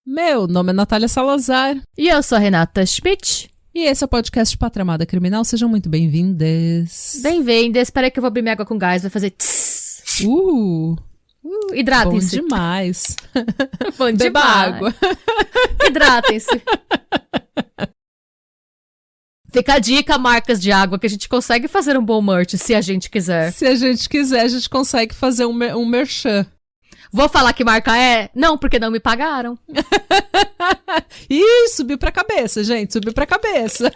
Meu nome é Natália Salazar. E eu sou a Renata Schmidt. E esse é o podcast Pátria Amada Criminal. Sejam muito bem-vindas. Bem-vindas. Espera aí que eu vou abrir minha água com gás. Vai fazer tss. Hidratem-se. Bom demais. Bom Beba demais. água. Hidratem-se. Fica a dica, marcas de água, que a gente consegue fazer um bom merch, se a gente quiser. Se a gente quiser, a gente consegue fazer um merchan. Vou falar que marca é? Não, porque não me pagaram. Ih, subiu pra cabeça, gente. Subiu pra cabeça.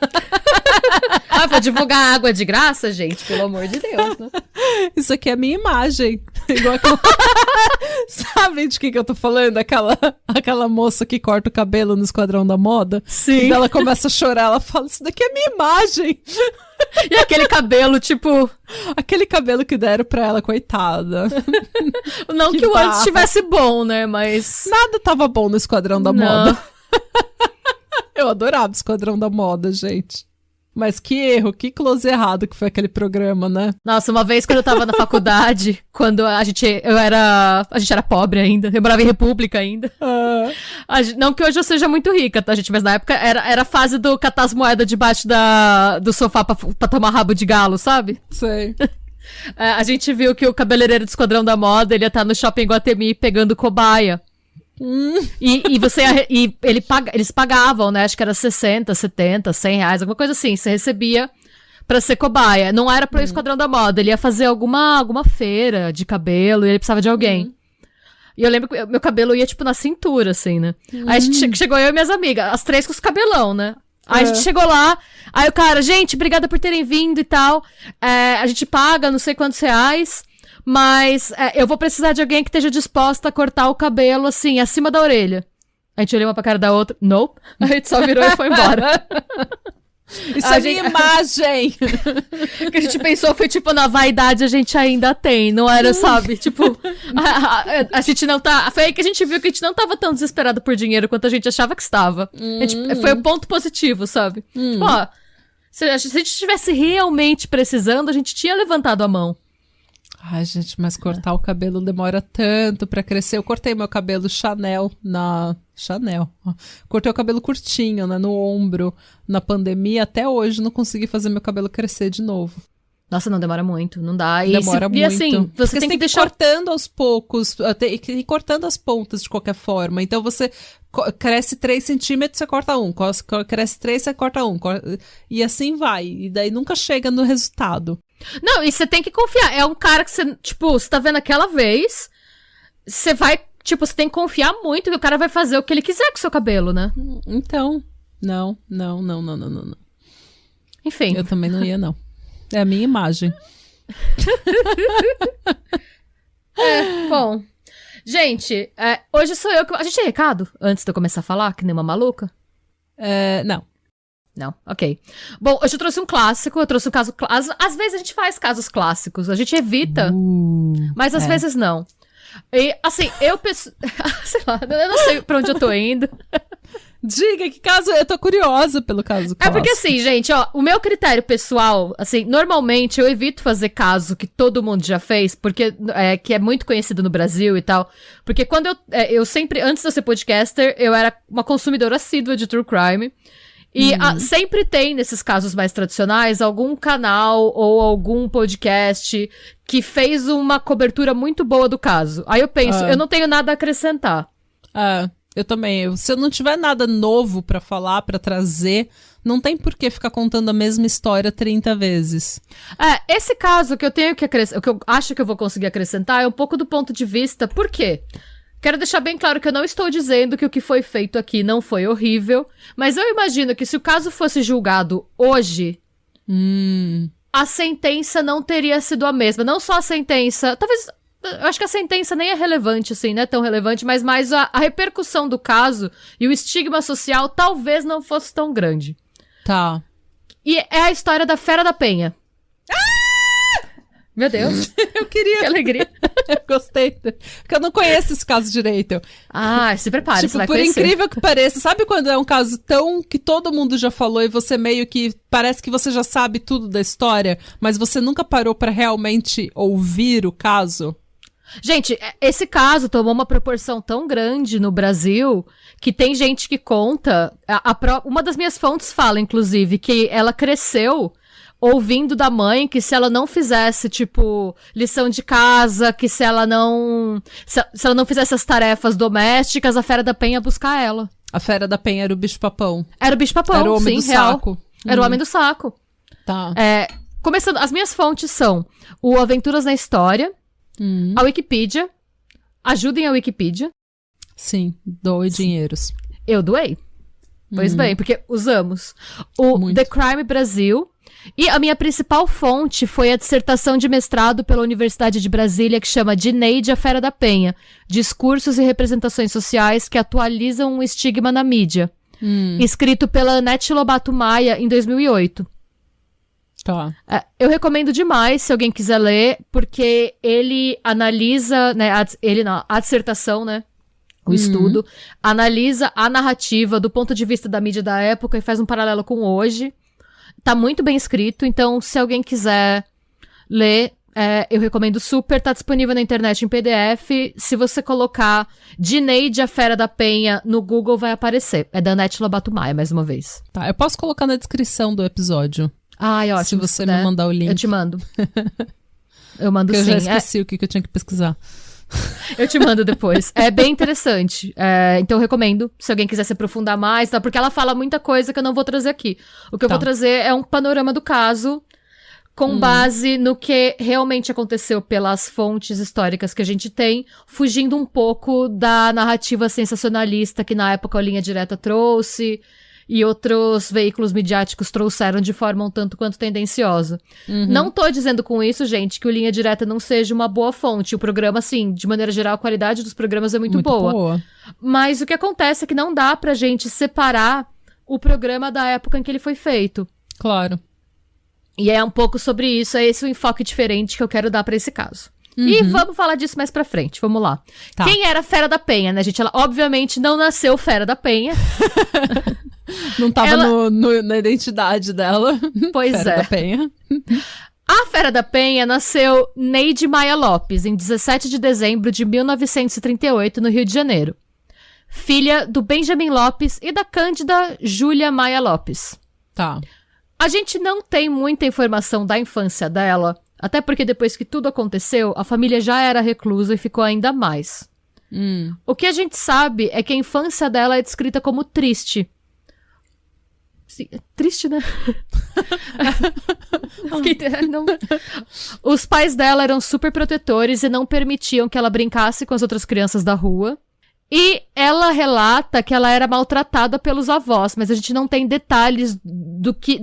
Vou divulgar água de graça, gente? Pelo amor de Deus, né? Isso aqui é a minha imagem. Igual aquela... Sabe de que eu tô falando? Aquela moça que corta o cabelo no Esquadrão da Moda. Sim. E ela começa a chorar. Ela fala, isso daqui é a minha imagem. E aquele cabelo, tipo... Aquele cabelo que deram pra ela, coitada. Não que o antes estivesse bom, né? Mas... Nada tava bom no Esquadrão da Moda. Eu adorava o Esquadrão da Moda, gente. Mas que erro, que close errado que foi aquele programa, né? Nossa, uma vez quando eu tava na faculdade, quando a gente era pobre ainda, eu morava em República ainda. Não que hoje eu seja muito rica, tá, gente? Mas na época era a fase do catar as moedas debaixo do sofá pra tomar rabo de galo, sabe? Sei. A gente viu que o cabeleireiro do Esquadrão da Moda, ele ia estar no shopping Guatemi pegando cobaia. E eles pagavam, né? Acho que era 60, 70, 100 reais, alguma coisa assim. Você recebia pra ser cobaia. Não era pro Esquadrão da Moda. Ele ia fazer alguma feira de cabelo e ele precisava de alguém. E eu lembro que meu cabelo ia, tipo, na cintura, assim, né? Aí a gente chegou, eu e minhas amigas, as três com os cabelão, né? Aí a gente chegou lá, aí o cara, gente, obrigada por terem vindo e tal. A gente paga não sei quantos reais. Mas eu vou precisar de alguém que esteja disposta a cortar o cabelo, assim, acima da orelha. A gente olhou uma pra cara da outra. Nope. A gente só virou e foi embora. Isso é minha imagem! O que a gente pensou foi, tipo, na vaidade a gente ainda tem. Não era, sabe? Tipo, a gente não tá... Foi aí que a gente viu que a gente não tava tão desesperado por dinheiro quanto a gente achava que estava. Foi o ponto positivo, sabe? Tipo, ó, se a gente estivesse realmente precisando, a gente tinha levantado a mão. Ai, gente, mas cortar o cabelo demora tanto pra crescer. Eu cortei meu cabelo Chanel. Cortei o cabelo curtinho, né, no ombro, na pandemia. Até hoje não consegui fazer meu cabelo crescer de novo. Nossa, não demora muito, não dá. Demora muito. E assim, você tem que deixar... cortando aos poucos, e cortando as pontas de qualquer forma. Então você cresce 3 centímetros, você corta um. Cresce 3, você corta um. E assim vai. E daí nunca chega no resultado. Não, e você tem que confiar. É um cara que você, tipo, você tá vendo aquela vez, você vai, tipo, você tem que confiar muito que o cara vai fazer o que ele quiser com o seu cabelo, né? Então, não. Enfim. Eu também não ia, não. É a minha imagem. Bom. Gente, hoje sou eu que... A gente tem recado antes de eu começar a falar, que nem uma maluca? Não. Não, ok. Bom, hoje eu trouxe um clássico, eu trouxe um caso... Às vezes a gente faz casos clássicos, a gente evita, mas às vezes não. E, assim, eu penso... sei lá, eu não sei pra onde eu tô indo. Diga, que caso... Eu tô curiosa pelo caso clássico. É porque assim, gente, ó, o meu critério pessoal, assim, normalmente eu evito fazer caso que todo mundo já fez, porque que é muito conhecido no Brasil e tal. Porque quando eu sempre, antes de eu ser podcaster, eu era uma consumidora assídua de true crime. E sempre tem, nesses casos mais tradicionais, algum canal ou algum podcast que fez uma cobertura muito boa do caso. Aí eu penso, eu não tenho nada a acrescentar. Eu também. Se eu não tiver nada novo pra falar, pra trazer, não tem por que ficar contando a mesma história 30 vezes. Esse caso que eu tenho que acrescentar, o que eu acho que eu vou conseguir acrescentar é um pouco do ponto de vista, por quê? Quero deixar bem claro que eu não estou dizendo que o que foi feito aqui não foi horrível, mas eu imagino que se o caso fosse julgado hoje, a sentença não teria sido a mesma. Não só a sentença, talvez, eu acho que a sentença nem é relevante assim, não é tão relevante, mas mais a repercussão do caso e o estigma social talvez não fosse tão grande. Tá. E é a história da Fera da Penha. Meu Deus. Eu queria. Que alegria. Eu gostei. Porque eu não conheço esse caso direito. Se prepare, tipo, você vai por conhecer. incrível que pareça, sabe quando é um caso tão que todo mundo já falou e você meio que parece que você já sabe tudo da história, mas você nunca parou pra realmente ouvir o caso? Gente, esse caso tomou uma proporção tão grande no Brasil que tem gente que conta. Uma das minhas fontes fala, inclusive, que ela cresceu ouvindo da mãe que se ela não fizesse, tipo, lição de casa, que se ela não fizesse as tarefas domésticas, a Fera da Penha ia buscar ela. A Fera da Penha era o bicho-papão. Era o bicho-papão, era o homem do real. saco. Era o homem do saco. Tá. Começando, as minhas fontes são o Aventuras na História, a Wikipedia. Ajudem a Wikipedia. Sim, doe dinheiros. Eu doei. Pois bem, porque usamos. O Muito. The Crime Brasil. E a minha principal fonte foi a dissertação de mestrado pela Universidade de Brasília, que chama Dineide, a Fera da Penha. Discursos e representações sociais que atualizam um estigma na mídia. Escrito pela Anete Lobato Maia em 2008. Tá. Eu recomendo demais, se alguém quiser ler, porque ele analisa, né, a dissertação, né, o estudo, analisa a narrativa do ponto de vista da mídia da época e faz um paralelo com hoje. Tá muito bem escrito, então se alguém quiser ler, eu recomendo super, tá disponível na internet em PDF. Se você colocar Dineide, a Fera da Penha no Google, vai aparecer. É da Anete Lobato Maia, mais uma vez. Tá, eu posso colocar na descrição do episódio. Ai, ótimo. Se você me mandar o link. Eu te mando. Eu mando Porque sim. eu já esqueci o que eu tinha que pesquisar. Eu te mando depois. É bem interessante. Então eu recomendo, se alguém quiser se aprofundar mais, tá? Porque ela fala muita coisa que eu não vou trazer aqui. O que eu vou trazer é um panorama do caso, com base no que realmente aconteceu pelas fontes históricas que a gente tem, fugindo um pouco da narrativa sensacionalista que na época a Linha Direta trouxe e outros veículos midiáticos trouxeram de forma um tanto quanto tendenciosa. Não tô dizendo com isso, gente, que o Linha Direta não seja uma boa fonte. O programa, assim, de maneira geral, a qualidade dos programas é muito boa. Mas o que acontece é que não dá pra gente separar o programa da época em que ele foi feito. Claro. E é um pouco sobre isso, é esse o enfoque diferente que eu quero dar pra esse caso. E vamos falar disso mais pra frente, vamos lá. Tá. Quem era Fera da Penha, né, gente? Ela, obviamente, não nasceu Fera da Penha. Não tava na identidade dela. Pois Fera da Penha. A Fera da Penha nasceu Neide Maia Lopes, em 17 de dezembro de 1938, no Rio de Janeiro. Filha do Benjamin Lopes e da Cândida Júlia Maia Lopes. Tá. A gente não tem muita informação da infância dela, até porque depois que tudo aconteceu, a família já era reclusa e ficou ainda mais. O que a gente sabe é que a infância dela é descrita como triste. Sim, é triste, né? Os pais dela eram super protetores e não permitiam que ela brincasse com as outras crianças da rua. E ela relata que ela era maltratada pelos avós, mas a gente não tem detalhes do que,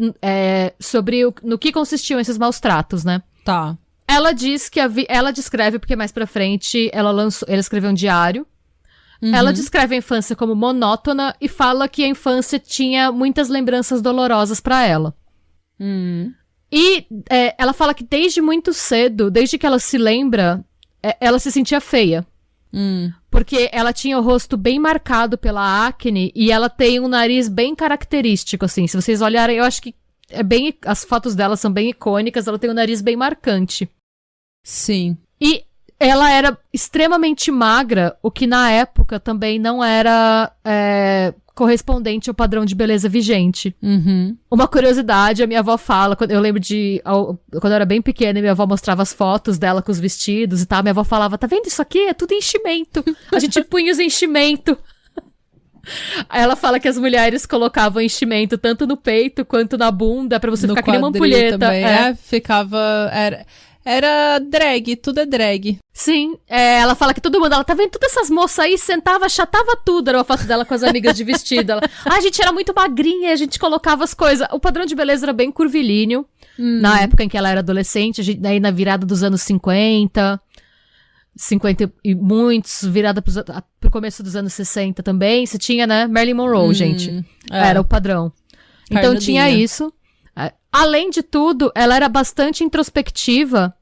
sobre no que consistiam esses maus tratos, né? Tá. Ela diz que ela descreve, porque mais pra frente ela escreveu um diário. Ela descreve a infância como monótona e fala que a infância tinha muitas lembranças dolorosas pra ela. E ela fala que desde muito cedo, desde que ela se lembra, ela se sentia feia. Porque ela tinha o rosto bem marcado pela acne e ela tem um nariz bem característico, assim. Se vocês olharem, eu acho que as fotos dela são bem icônicas, ela tem um nariz bem marcante. Sim. E ela era extremamente magra, o que na época também não era correspondente ao padrão de beleza vigente. Uma curiosidade, a minha avó fala, eu lembro quando eu era bem pequena, minha avó mostrava as fotos dela com os vestidos e tal, minha avó falava, tá vendo isso aqui? É tudo enchimento. A gente punha os enchimento. Aí ela fala que as mulheres colocavam enchimento tanto no peito quanto na bunda pra você ficar que nem uma ampulheta. Também, ficava... Era drag, tudo é drag. Sim, ela fala que todo mundo, ela tá vendo todas essas moças aí, sentava, achatava tudo, era uma foto dela com as amigas de vestido. A gente era muito magrinha, a gente colocava as coisas, o padrão de beleza era bem curvilíneo, na época em que ela era adolescente, aí na virada dos anos 50 e muitos, virada pro começo dos anos 60 também, você tinha, né, Marilyn Monroe, gente, era o padrão. Então tinha isso. Além de tudo, ela era bastante introspectiva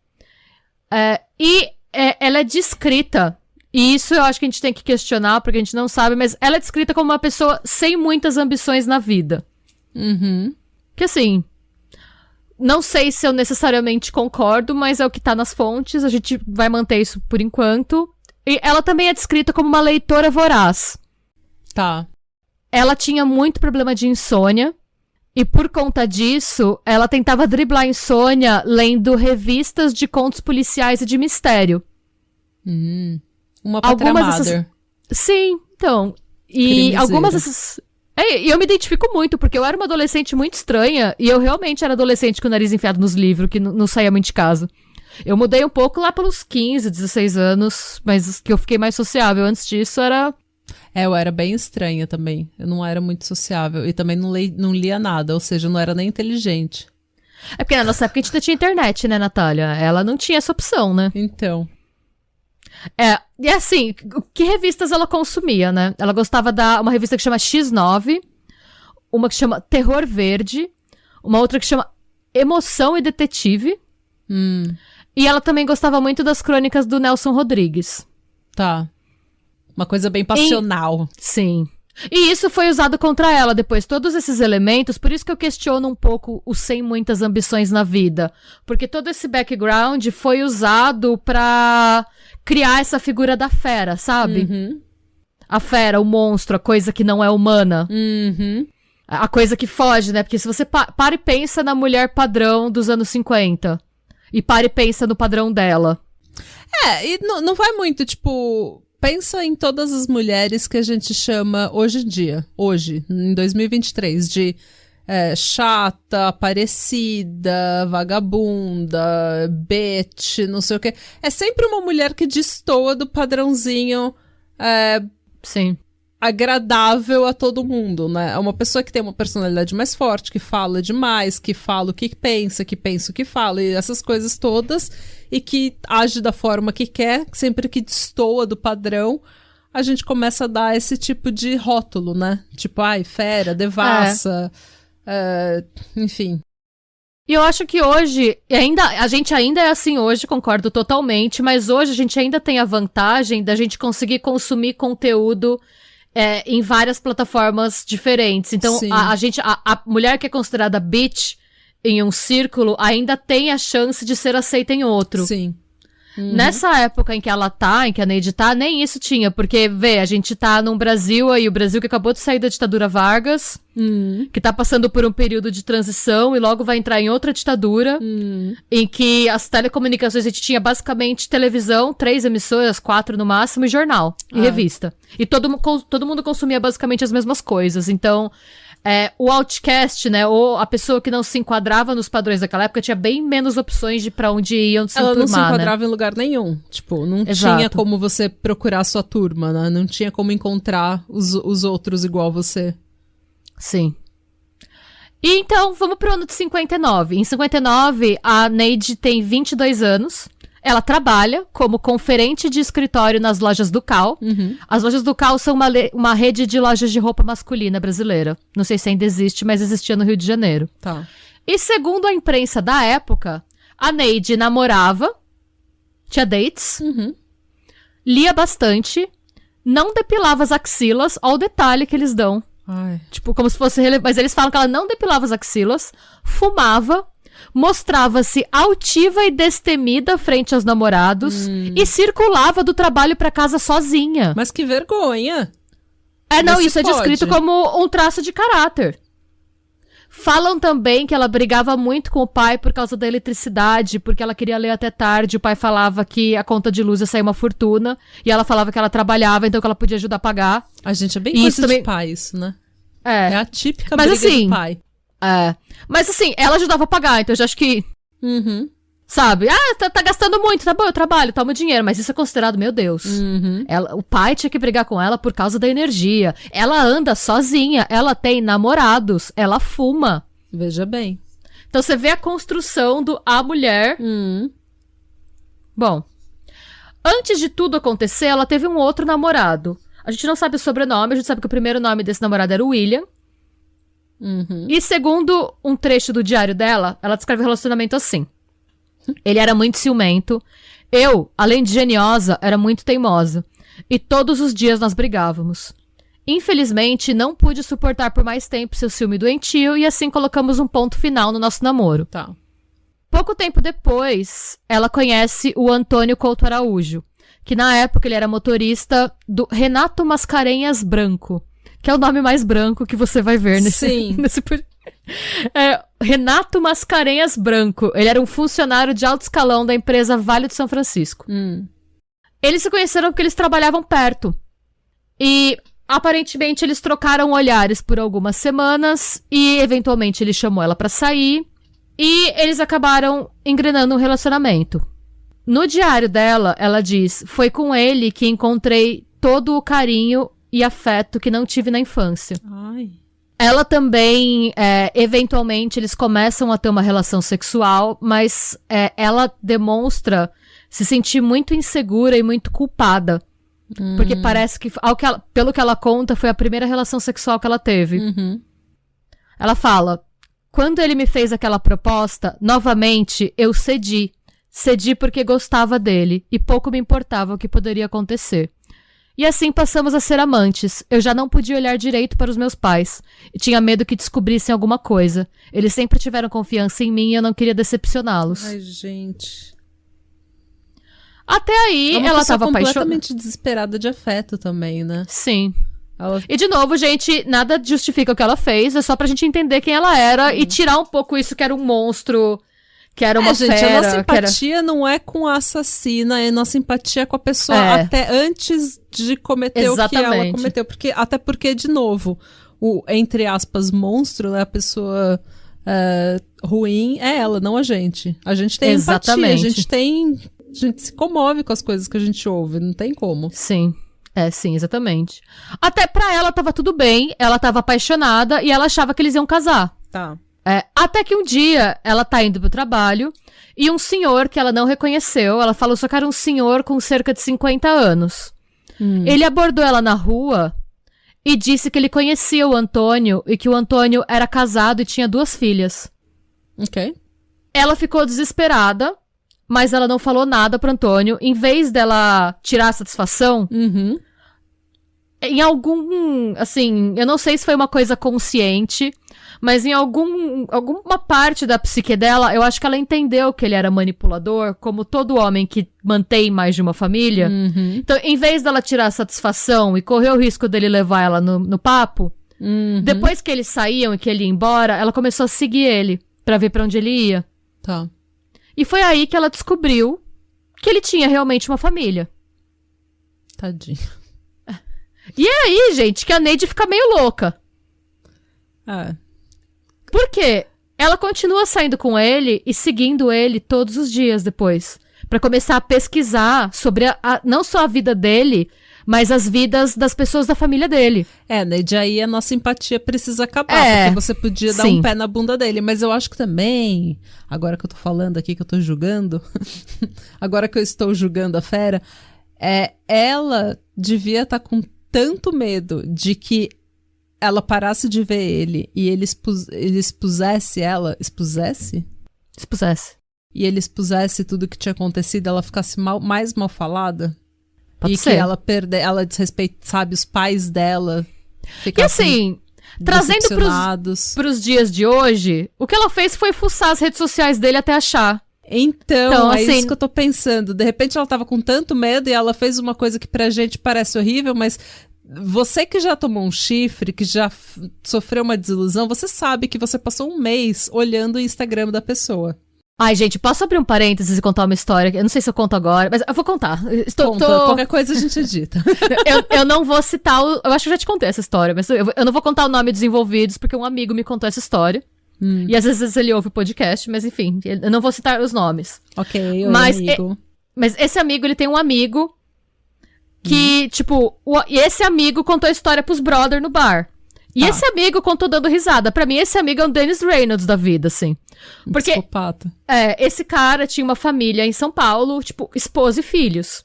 e ela é descrita, e isso eu acho que a gente tem que questionar, porque a gente não sabe, mas ela é descrita como uma pessoa sem muitas ambições na vida. Que assim, não sei se eu necessariamente concordo, mas é o que tá nas fontes, a gente vai manter isso por enquanto. E ela também é descrita como uma leitora voraz. Tá. Ela tinha muito problema de insônia. E por conta disso, ela tentava driblar a insônia lendo revistas de contos policiais e de mistério. Uma Pátria Amada. Sim, então. E algumas dessas... E eu me identifico muito, porque eu era uma adolescente muito estranha, e eu realmente era adolescente com o nariz enfiado nos livros, que não saía muito de casa. Eu mudei um pouco lá pelos 15, 16 anos, mas que eu fiquei mais sociável. Antes disso, era... eu era bem estranha também. Eu não era muito sociável. E também não lia nada, ou seja, eu não era nem inteligente. É porque na nossa época a gente não tinha internet, né, Natália? Ela não tinha essa opção, né? Então. E assim, que revistas ela consumia, né? Ela gostava uma revista que chama X9, uma que chama Terror Verde, uma outra que chama Emoção e Detetive. E ela também gostava muito das crônicas do Nelson Rodrigues. Tá. Uma coisa bem passional. Sim. E isso foi usado contra ela depois. Todos esses elementos, por isso que eu questiono um pouco o sem muitas ambições na vida. Porque todo esse background foi usado pra criar essa figura da fera, sabe? A fera, o monstro, a coisa que não é humana. A coisa que foge, né? Porque se você para e pensa na mulher padrão dos anos 50. E para e pensa no padrão dela. E não vai muito, tipo... Pensa em todas as mulheres que a gente chama hoje em dia, em 2023, de chata, parecida, vagabunda, bitch, não sei o quê. É sempre uma mulher que destoa do padrãozinho Sim. agradável a todo mundo, né? É uma pessoa que tem uma personalidade mais forte, que fala demais, que fala o que pensa o que fala, e essas coisas todas, e que age da forma que quer, sempre que destoa do padrão, a gente começa a dar esse tipo de rótulo, né? Tipo, fera, devassa, enfim. E eu acho que hoje, a gente ainda é assim hoje, concordo totalmente, mas hoje a gente ainda tem a vantagem da gente conseguir consumir conteúdo em várias plataformas diferentes. Então, a mulher que é considerada bitch em um círculo ainda tem a chance de ser aceita em outro. Sim. Nessa época em que ela tá, em que a Neide tá, nem isso tinha. Porque, a gente tá num Brasil aí, o Brasil que acabou de sair da ditadura Vargas, que tá passando por um período de transição e logo vai entrar em outra ditadura, em que as telecomunicações, a gente tinha basicamente televisão, 3 emissoras, 4 no máximo, e jornal, e revista. E todo mundo consumia basicamente as mesmas coisas. Então, o outcast, né, ou a pessoa que não se enquadrava nos padrões daquela época, tinha bem menos opções de pra onde ir, onde se enturmar, ela não se enquadrava em lugar nenhum. Tipo, não tinha como você procurar a sua turma, né? Não tinha como encontrar os outros igual você. Sim. E então, vamos pro ano de 59. Em 59, a Neide tem 22 anos. Ela trabalha como conferente de escritório nas lojas do Cal. As lojas do Cal são uma rede de lojas de roupa masculina brasileira. Não sei se ainda existe, mas existia no Rio de Janeiro. Tá. E segundo a imprensa da época, a Neide namorava, tinha dates, lia bastante, não depilava as axilas, olha o detalhe que eles dão. Tipo, como se fosse... Mas eles falam que ela não depilava as axilas, fumava, mostrava-se altiva e destemida frente aos namorados e circulava do trabalho pra casa sozinha. Mas que vergonha! Não, isso é descrito como um traço de caráter. Falam também que ela brigava muito com o pai por causa da eletricidade, porque ela queria ler até tarde, o pai falava que a conta de luz ia sair uma fortuna, e ela falava que ela trabalhava, então que ela podia ajudar a pagar. A gente é bem coisa também... de pai, isso, né? É a típica briga de pai. Mas assim, ela ajudava a pagar, então eu já acho que... Sabe? Tá gastando muito, tá bom, eu trabalho, toma o dinheiro, mas isso é considerado, meu Deus. O pai tinha que brigar com ela por causa da energia. Ela anda sozinha, ela tem namorados, ela fuma. Veja bem. Então você vê a construção do a mulher. Bom, antes de tudo acontecer, ela teve um outro namorado. A gente não sabe o sobrenome, a gente sabe que o primeiro nome desse namorado era o William. E segundo um trecho do diário dela, ela descreve o relacionamento assim. Ele era muito ciumento. Eu, além de geniosa, era muito teimosa. E todos os dias nós brigávamos. Infelizmente, não pude suportar por mais tempo seu ciúme doentio e assim colocamos um ponto final no nosso namoro. Tá. Pouco tempo depois, ela conhece o Antônio Couto Araújo, que na época ele era motorista do Renato Mascarenhas Branco, que é o nome mais branco que você vai ver nesse... Renato Mascarenhas Branco. Ele era um funcionário de alto escalão da empresa Vale do São Francisco. Eles se conheceram porque eles trabalhavam perto. E, aparentemente, eles trocaram olhares por algumas semanas e, eventualmente, ele chamou ela pra sair. E eles acabaram engrenando um relacionamento. No diário dela, ela diz: foi com ele que encontrei todo o carinho e afeto que não tive na infância. Ai. Ela também, eventualmente, eles começam a ter uma relação sexual, mas ela demonstra se sentir muito insegura e muito culpada. Porque parece que, pelo que ela conta, foi a primeira relação sexual que ela teve. Ela fala: quando ele me fez aquela proposta, novamente, eu cedi. Cedi porque gostava dele e pouco me importava o que poderia acontecer. E assim passamos a ser amantes. Eu já não podia olhar direito para os meus pais. E tinha medo que descobrissem alguma coisa. Eles sempre tiveram confiança em mim e eu não queria decepcioná-los. Ai, gente. Até aí, ela estava apaixonada. Completamente desesperada de afeto também, né? Sim. E de novo, gente, nada justifica o que ela fez. É só pra gente entender quem ela era e tirar um pouco isso que era um monstro... Que era uma gente, fera, a nossa empatia não é com a assassina, é nossa empatia com a pessoa até antes de cometer o que ela cometeu. Até porque, de novo, o, entre aspas, monstro, né, a pessoa ruim é ela, não a gente. A gente tem empatia, a gente se comove com as coisas que a gente ouve, não tem como. Sim. Sim, exatamente. Até pra ela tava tudo bem, ela tava apaixonada e ela achava que eles iam casar. Tá. Até que um dia, ela tá indo pro trabalho e um senhor que ela não reconheceu, ela falou só que era um senhor com cerca de 50 anos. Ele abordou ela na rua e disse que ele conhecia o Antônio e que o Antônio era casado e tinha 2 filhas. Ok. Ela ficou desesperada, mas ela não falou nada pro Antônio. Em vez dela tirar a satisfação, em algum, assim, eu não sei se foi uma coisa consciente, mas em alguma parte da psique dela, eu acho que ela entendeu que ele era manipulador, como todo homem que mantém mais de uma família. Então, em vez dela tirar a satisfação e correr o risco dele levar ela no papo, depois que eles saíam e que ele ia embora, ela começou a seguir ele, pra ver pra onde ele ia. Tá. E foi aí que ela descobriu que ele tinha realmente uma família. Tadinho. E é aí, gente, que a Neide fica meio louca. Por quê? Ela continua saindo com ele e seguindo ele todos os dias depois. Pra começar a pesquisar sobre não só a vida dele, mas as vidas das pessoas da família dele. Neide, aí a nossa empatia precisa acabar, porque você podia dar um pé na bunda dele. Mas eu acho que também, agora que eu tô falando aqui, que eu tô julgando, agora que eu estou julgando a fera, ela devia estar com tanto medo de que ela parasse de ver ele e ele expusesse ela... Expusesse? E ele expusesse tudo que tinha acontecido, ela ficasse mais mal falada. Pode ser. Que ela desrespeita, sabe, os pais dela. E assim, trazendo pros dias de hoje, o que ela fez foi fuçar as redes sociais dele até achar. Então é assim, isso que eu tô pensando. De repente ela tava com tanto medo e ela fez uma coisa que pra gente parece horrível, mas você que já tomou um chifre, que já sofreu uma desilusão, você sabe que você passou um mês olhando o Instagram da pessoa. Ai, gente, posso abrir um parênteses e contar uma história? Eu não sei se eu conto agora, mas eu vou contar. Qualquer coisa a gente edita. eu não vou citar eu acho que eu já te contei essa história, mas eu não vou contar o nome dos envolvidos, porque um amigo me contou essa história. E às vezes ele ouve o podcast, mas enfim, eu não vou citar os nomes. Ok, amigo. Mas esse amigo, ele tem um amigo que, tipo, esse amigo contou a história pros brother no bar. E esse amigo contou dando risada. Pra mim, esse amigo é um Dennis Reynolds da vida, assim. Porque psicopata. Esse cara tinha uma família em São Paulo, tipo, esposa e filhos.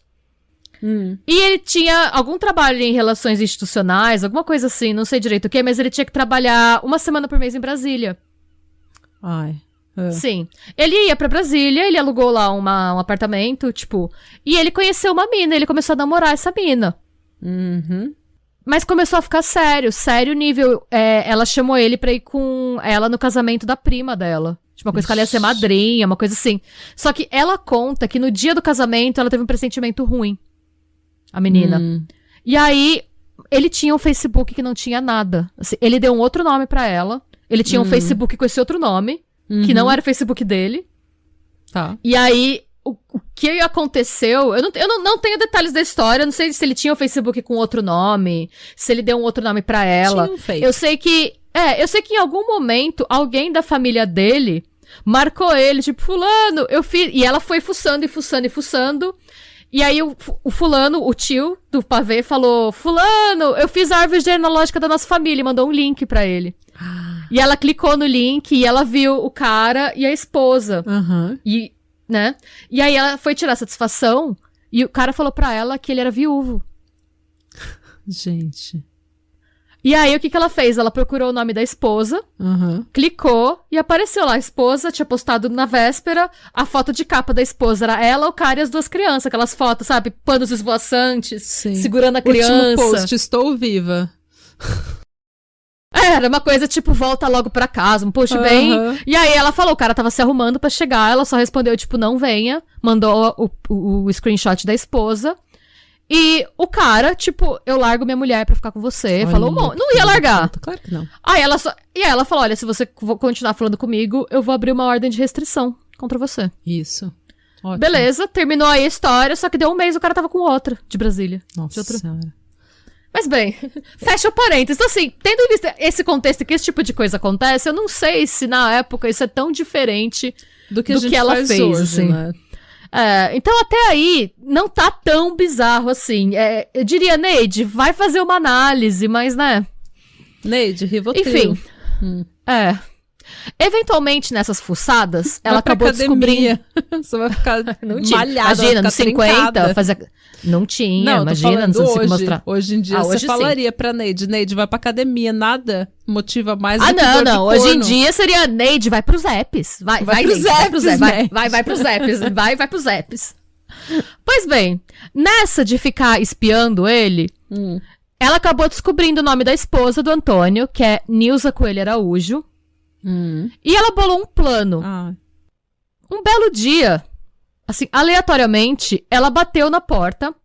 E ele tinha algum trabalho em relações institucionais, alguma coisa assim, não sei direito o que, mas ele tinha que trabalhar 1 semana por mês em Brasília. Ai. Sim. Ele ia pra Brasília, ele alugou lá um apartamento, tipo, e ele conheceu uma mina, ele começou a namorar essa mina. Mas começou a ficar sério nível, ela chamou ele pra ir com ela no casamento da prima dela. Tipo, uma coisa que ela ia ser madrinha, uma coisa assim. Só que ela conta que no dia do casamento ela teve um pressentimento ruim. A menina. E aí, ele tinha um Facebook que não tinha nada. Assim, ele deu um outro nome pra ela. Ele tinha um Facebook com esse outro nome, que não era o Facebook dele. Tá. E aí, o que aconteceu... Eu não tenho detalhes da história. Não sei se ele tinha o Facebook com outro nome, se ele deu um outro nome pra ela. Tinha um fake. Eu sei que em algum momento, alguém da família dele marcou ele, tipo, fulano, eu fiz... E ela foi fuçando. E aí o fulano, o tio do pavê, falou, fulano, eu fiz a árvore genealógica da nossa família, e mandou um link pra ele. E ela clicou no link e ela viu o cara e a esposa. E, né? E aí ela foi tirar satisfação e o cara falou pra ela que ele era viúvo. Gente. E aí, o que ela fez? Ela procurou o nome da esposa, clicou e apareceu lá. A esposa tinha postado na véspera, a foto de capa da esposa era ela, o cara e as 2 crianças. Aquelas fotos, sabe? Panos esvoaçantes, segurando a criança. Último post, estou viva. Era uma coisa tipo, volta logo pra casa, um post bem... E aí ela falou, o cara tava se arrumando pra chegar, ela só respondeu, tipo, não venha. Mandou o screenshot da esposa. E o cara, tipo, eu largo minha mulher pra ficar com você. Falou, bom, não ia largar. Claro que não. Aí ela falou, olha, se você continuar falando comigo, eu vou abrir uma ordem de restrição contra você. Isso. Ótimo. Beleza, terminou aí a história, só que deu 1 mês o cara tava com outra, de Brasília. Nossa senhora. Mas bem, fecha o parênteses. Então assim, tendo visto esse contexto que esse tipo de coisa acontece, eu não sei se na época isso é tão diferente do que a gente ela faz fez, hoje, assim. né? Então até aí, não tá tão bizarro assim. Eu diria, Neide, vai fazer uma análise, mas né... Neide, Rivotril. Enfim, eventualmente nessas fuçadas, ela acabou descobrindo... Você vai ficar não tinha. malhada, Imagina, nos nos 50, não tinha, não, imagina, nos hoje, 50 mostrar. Hoje em dia hoje você falaria pra Neide, vai pra academia, nada motiva mais do que não, dor de hoje em corno. dia seria, Neide, vai pros apps. Vai pros apps, vai pros apps, vai pros apps. Pois bem, nessa de ficar espiando ele, ela acabou descobrindo o nome da esposa do Antônio, que é Nilza Coelho Araújo, e ela bolou um plano. Um belo dia, assim, aleatoriamente, ela bateu na porta.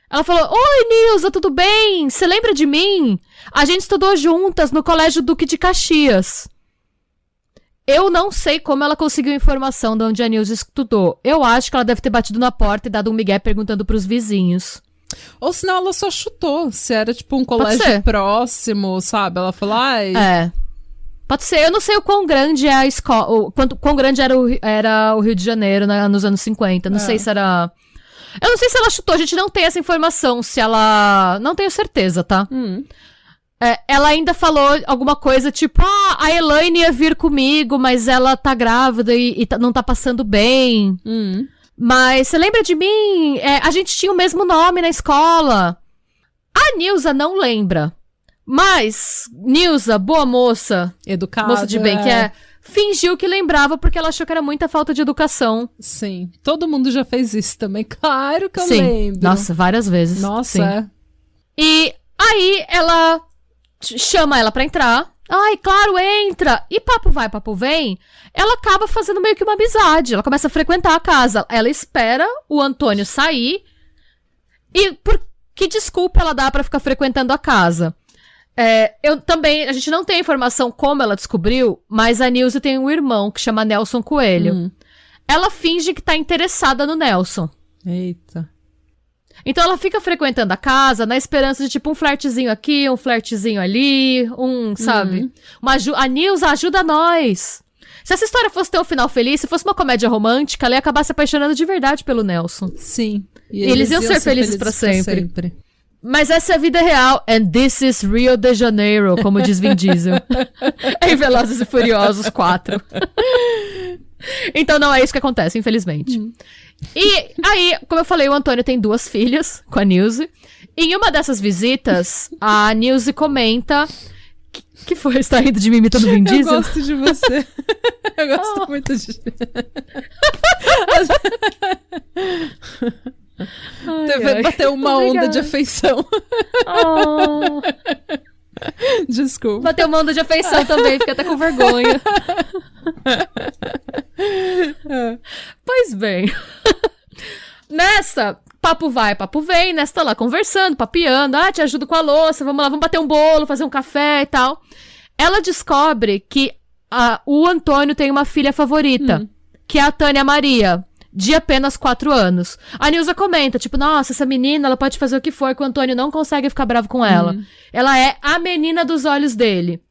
Ela falou, oi, Nilza, tudo bem? Você lembra de mim? A gente estudou juntas no Colégio Duque de Caxias. Eu não sei como ela conseguiu informação de onde a Nilza estudou. Eu acho que ela deve ter batido na porta e dado um migué perguntando pros vizinhos. Ou senão ela só chutou. Se era tipo um colégio próximo, sabe? Ela falou, Pode ser, eu não sei o quão grande é a escola, quão grande era o Rio de Janeiro nos anos 50, não sei se era... Eu não sei se ela chutou, a gente não tem essa informação, se ela... Não tenho certeza, tá? Ela ainda falou alguma coisa tipo, a Elaine ia vir comigo, mas ela tá grávida e não tá passando bem. Mas você lembra de mim? A gente tinha o mesmo nome na escola. A Nilza não lembra. Mas, Nilza, boa moça, educada, moça de bem, fingiu que lembrava porque ela achou que era muita falta de educação. Sim, todo mundo já fez isso também, claro que eu lembro. Nossa, várias vezes. Nossa, E aí ela chama ela pra entrar. Ai, claro, entra. E papo vai, papo vem. Ela acaba fazendo meio que uma amizade. Ela começa a frequentar a casa. Ela espera o Antônio sair. E por que desculpa ela dá pra ficar frequentando a casa? A gente não tem informação como ela descobriu, mas a Nilza tem um irmão que chama Nelson Coelho. Ela finge que tá interessada no Nelson. Eita. Então ela fica frequentando a casa na esperança de tipo um flertezinho aqui, um flertezinho ali, sabe? A Nilza ajuda nós. Se essa história fosse ter um final feliz, se fosse uma comédia romântica, ela ia acabar se apaixonando de verdade pelo Nelson. Sim. E eles iam ser felizes pra sempre. Mas essa é a vida real. And this is Rio de Janeiro, como diz Vin Diesel. Em Velozes e Furiosos 4. Então não é isso que acontece, infelizmente. E aí, como eu falei, o Antônio tem 2 filhas com a Nilce. Em uma dessas visitas, a Nilce comenta... Que foi? Você tá rindo de mim imitando Vin Diesel? Eu gosto de você. Eu gosto muito de... Bateu uma onda de afeição. Desculpa. Bateu uma onda de afeição também, fiquei até com vergonha. Pois bem. Nessa, papo vai, papo vem, Nessa tá lá conversando, papeando. Te ajudo com a louça, vamos lá, vamos bater um bolo, fazer um café e tal. Ela descobre que o Antônio tem uma filha favorita, que é a Tânia Maria, de apenas 4 anos. A Nilza comenta, tipo, nossa, essa menina, ela pode fazer o que for, que o Antônio não consegue ficar bravo com ela. Ela é a menina dos olhos dele.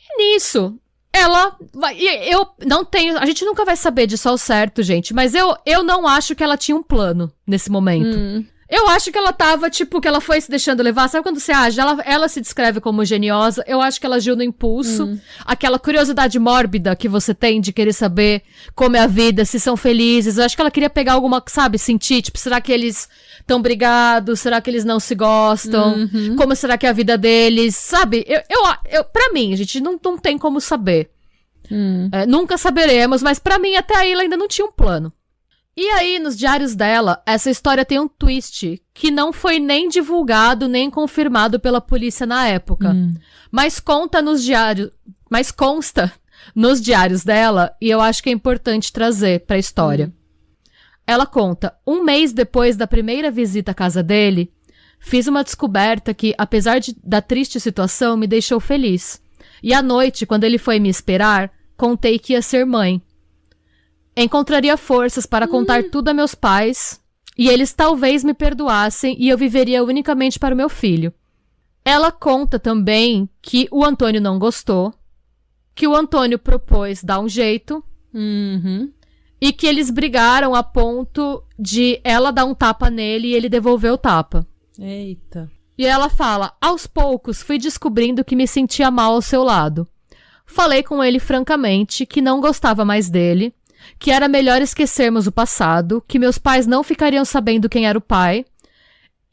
E nisso, ela vai... Eu não tenho... A gente nunca vai saber disso ao certo, gente, mas eu não acho que ela tinha um plano nesse momento. Eu acho que ela tava, tipo, que ela foi se deixando levar. Sabe quando você age? Ela se descreve como geniosa. Eu acho que ela agiu no impulso. Aquela curiosidade mórbida que você tem de querer saber como é a vida, se são felizes. Eu acho que ela queria pegar alguma, sabe, sentir, tipo, será que eles estão brigados? Será que eles não se gostam? Como será que é a vida deles? Sabe? Pra mim, a gente não tem como saber. Nunca saberemos, mas pra mim, até aí, ela ainda não tinha um plano. E aí, nos diários dela, essa história tem um twist que não foi nem divulgado, nem confirmado pela polícia na época. Mas consta nos diários dela, e eu acho que é importante trazer pra história. Ela conta, 1 mês depois da primeira visita à casa dele, fiz uma descoberta que, apesar da triste situação, me deixou feliz. E à noite, quando ele foi me esperar, contei que ia ser mãe. Encontraria forças para contar tudo a meus pais, e eles talvez me perdoassem e eu viveria unicamente para o meu filho. Ela conta também que o Antônio não gostou, que o Antônio propôs dar um jeito, e que eles brigaram a ponto de ela dar um tapa nele e ele devolver o tapa. Eita. E ela fala, aos poucos fui descobrindo que me sentia mal ao seu lado. Falei com ele francamente que não gostava mais dele, que era melhor esquecermos o passado, que meus pais não ficariam sabendo quem era o pai,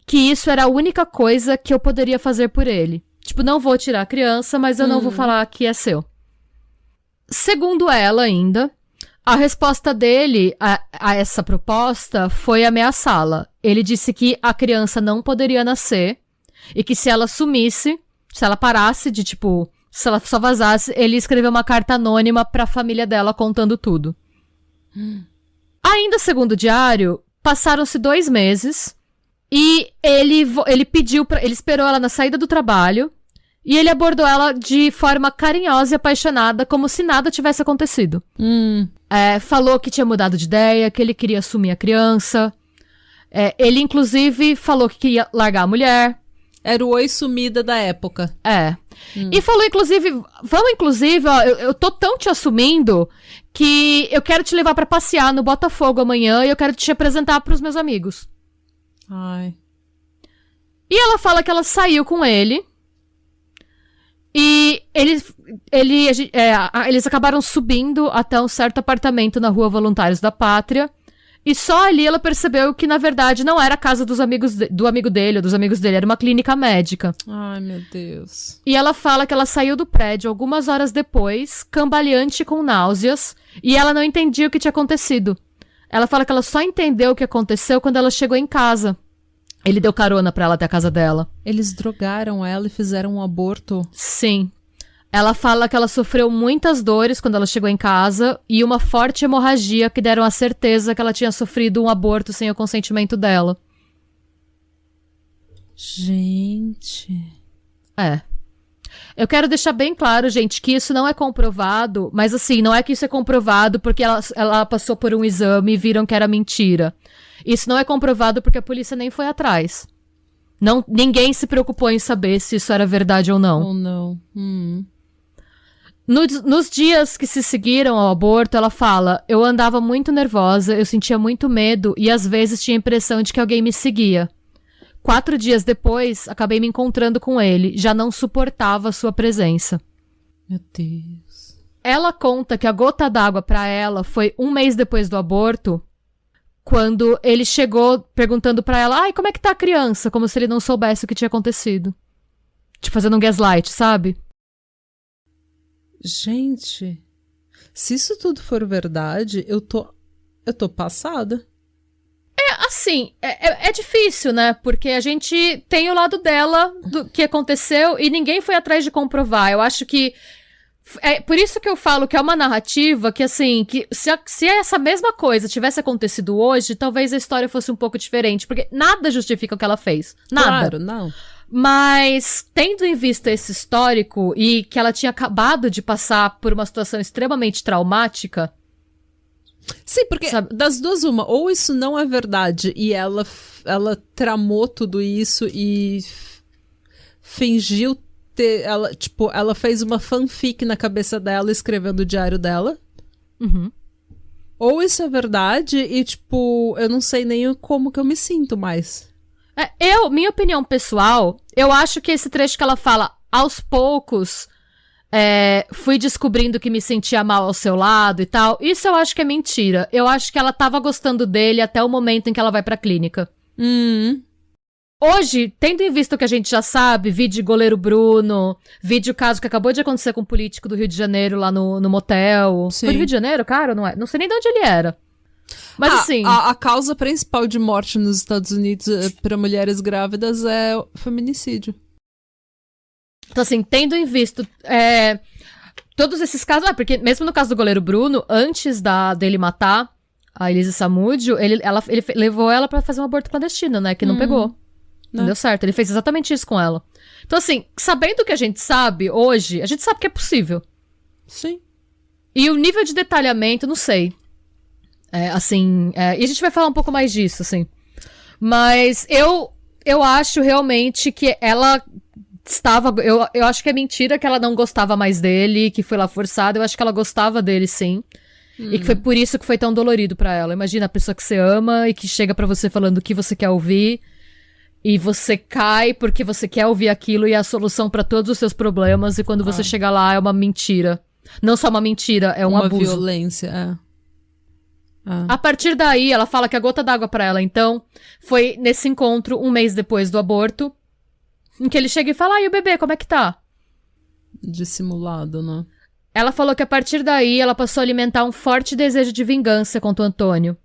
que isso era a única coisa que eu poderia fazer por ele. Tipo, não vou tirar a criança, mas eu não vou falar que é seu. Segundo ela ainda, a resposta dele a essa proposta foi ameaçá-la. Ele disse que a criança não poderia nascer e que se ela sumisse, se ela parasse de, tipo, se ela só vazasse, ele escreveu uma carta anônima pra família dela contando tudo. Ainda segundo o diário, passaram-se 2 meses e ele pediu ele esperou ela na saída do trabalho e ele abordou ela de forma carinhosa e apaixonada, como se nada tivesse acontecido. Falou que tinha mudado de ideia, que ele queria assumir a criança. Ele, inclusive, falou que queria largar a mulher. Era o oi sumida da época. E falou, inclusive, ó, eu tô tão te assumindo que eu quero te levar pra passear no Botafogo amanhã e eu quero te apresentar pros meus amigos. Ai. E ela fala que ela saiu com ele e eles acabaram subindo até um certo apartamento na Rua Voluntários da Pátria. E só ali ela percebeu que, na verdade, não era a casa dos amigos do amigo dele ou dos amigos dele, era uma clínica médica. Ai, meu Deus. E ela fala que ela saiu do prédio algumas horas depois, cambaleante com náuseas, e ela não entendia o que tinha acontecido. Ela fala que ela só entendeu o que aconteceu quando ela chegou em casa. Ele deu carona pra ela até a casa dela. Eles drogaram ela e fizeram um aborto? Sim. Ela fala que ela sofreu muitas dores quando ela chegou em casa e uma forte hemorragia que deram a certeza que ela tinha sofrido um aborto sem o consentimento dela. Gente. Eu quero deixar bem claro, gente, que isso não é comprovado, mas assim, não é que isso é comprovado porque ela passou por um exame e viram que era mentira. Isso não é comprovado porque a polícia nem foi atrás. Ninguém se preocupou em saber se isso era verdade ou não. Ou não. Nos dias que se seguiram ao aborto, ela fala, eu andava muito nervosa, eu sentia muito medo e às vezes tinha a impressão de que alguém me seguia. 4 dias depois, acabei me encontrando com ele, já não suportava a sua presença. Meu Deus. ela conta que a gota d'água pra ela foi 1 mês depois do aborto, quando ele chegou perguntando pra ela, ai, como é que tá a criança? Como se ele não soubesse o que tinha acontecido. Tipo, fazendo um gaslight, sabe? Gente, se isso tudo for verdade, eu tô passada. Assim, é difícil, né? Porque a gente tem o lado dela, do que aconteceu, e ninguém foi atrás de comprovar. Eu acho que é por isso que eu falo que é uma narrativa que, assim, que se essa mesma coisa tivesse acontecido hoje, talvez a história fosse um pouco diferente, porque nada justifica o que ela fez. Nada. Claro, não. Mas, tendo em vista esse histórico e que ela tinha acabado de passar por uma situação extremamente traumática... Sim, porque das duas uma, ou isso não é verdade e ela tramou tudo isso e fingiu ter, ela fez uma fanfic na cabeça dela escrevendo o diário dela. Uhum. Ou isso é verdade e, tipo, eu não sei nem como que eu me sinto mais. Minha opinião pessoal, eu acho que esse trecho que ela fala, aos poucos... fui descobrindo que me sentia mal ao seu lado e tal. Isso eu acho que é mentira. Eu acho que ela tava gostando dele até o momento em que ela vai pra clínica. Hoje, tendo em vista o que a gente já sabe, vídeo goleiro Bruno, vídeo caso que acabou de acontecer com um político do Rio de Janeiro lá no motel. Sim. Foi do Rio de Janeiro, cara? Não é? Não sei nem de onde ele era. Mas assim... A causa principal de morte nos Estados Unidos para mulheres grávidas é o feminicídio. Então, assim, tendo em vista todos esses casos... porque mesmo no caso do goleiro Bruno, antes dele matar a Elisa Samúdio, ele levou ela pra fazer um aborto clandestino, né? Que não pegou. Não deu certo. Ele fez exatamente isso com ela. Então, assim, sabendo o que a gente sabe hoje, a gente sabe que é possível. Sim. E o nível de detalhamento, não sei. E a gente vai falar um pouco mais disso, assim. Mas eu acho realmente que ela... Eu acho que é mentira que ela não gostava mais dele, que foi lá forçada. Eu acho que ela gostava dele, sim. E que foi por isso que foi tão dolorido pra ela. Imagina a pessoa que você ama e que chega pra você falando o que você quer ouvir. E você cai porque você quer ouvir aquilo e é a solução pra todos os seus problemas. E quando você chega lá, é uma mentira. Não só uma mentira, é um abuso. Uma violência, A partir daí, ela fala que a gota d'água pra ela, então, foi nesse encontro, 1 mês depois do aborto, em que ele chega e fala, e o bebê, como é que tá? Dissimulado, né? Ela falou que a partir daí, ela passou a alimentar um forte desejo de vingança contra o Antônio.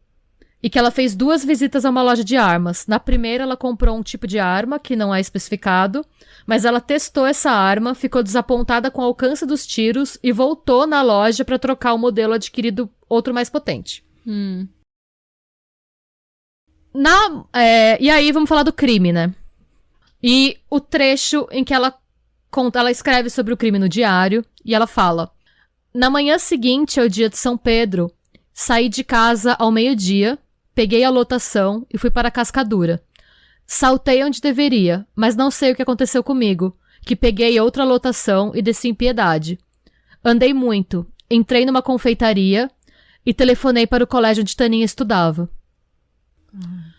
E que ela fez 2 visitas a uma loja de armas. Na primeira, ela comprou um tipo de arma, que não é especificado, mas ela testou essa arma, ficou desapontada com o alcance dos tiros e voltou na loja pra trocar o modelo adquirido, outro mais potente. E aí, vamos falar do crime, né? E o trecho em que ela conta, ela escreve sobre o crime no diário, e ela fala: na manhã seguinte ao dia de São Pedro, saí de casa ao meio-dia, peguei a lotação e fui para a Cascadura. Saltei onde deveria, mas não sei o que aconteceu comigo, que peguei outra lotação e desci em Piedade. Andei muito, entrei numa confeitaria e telefonei para o colégio onde Taninha estudava.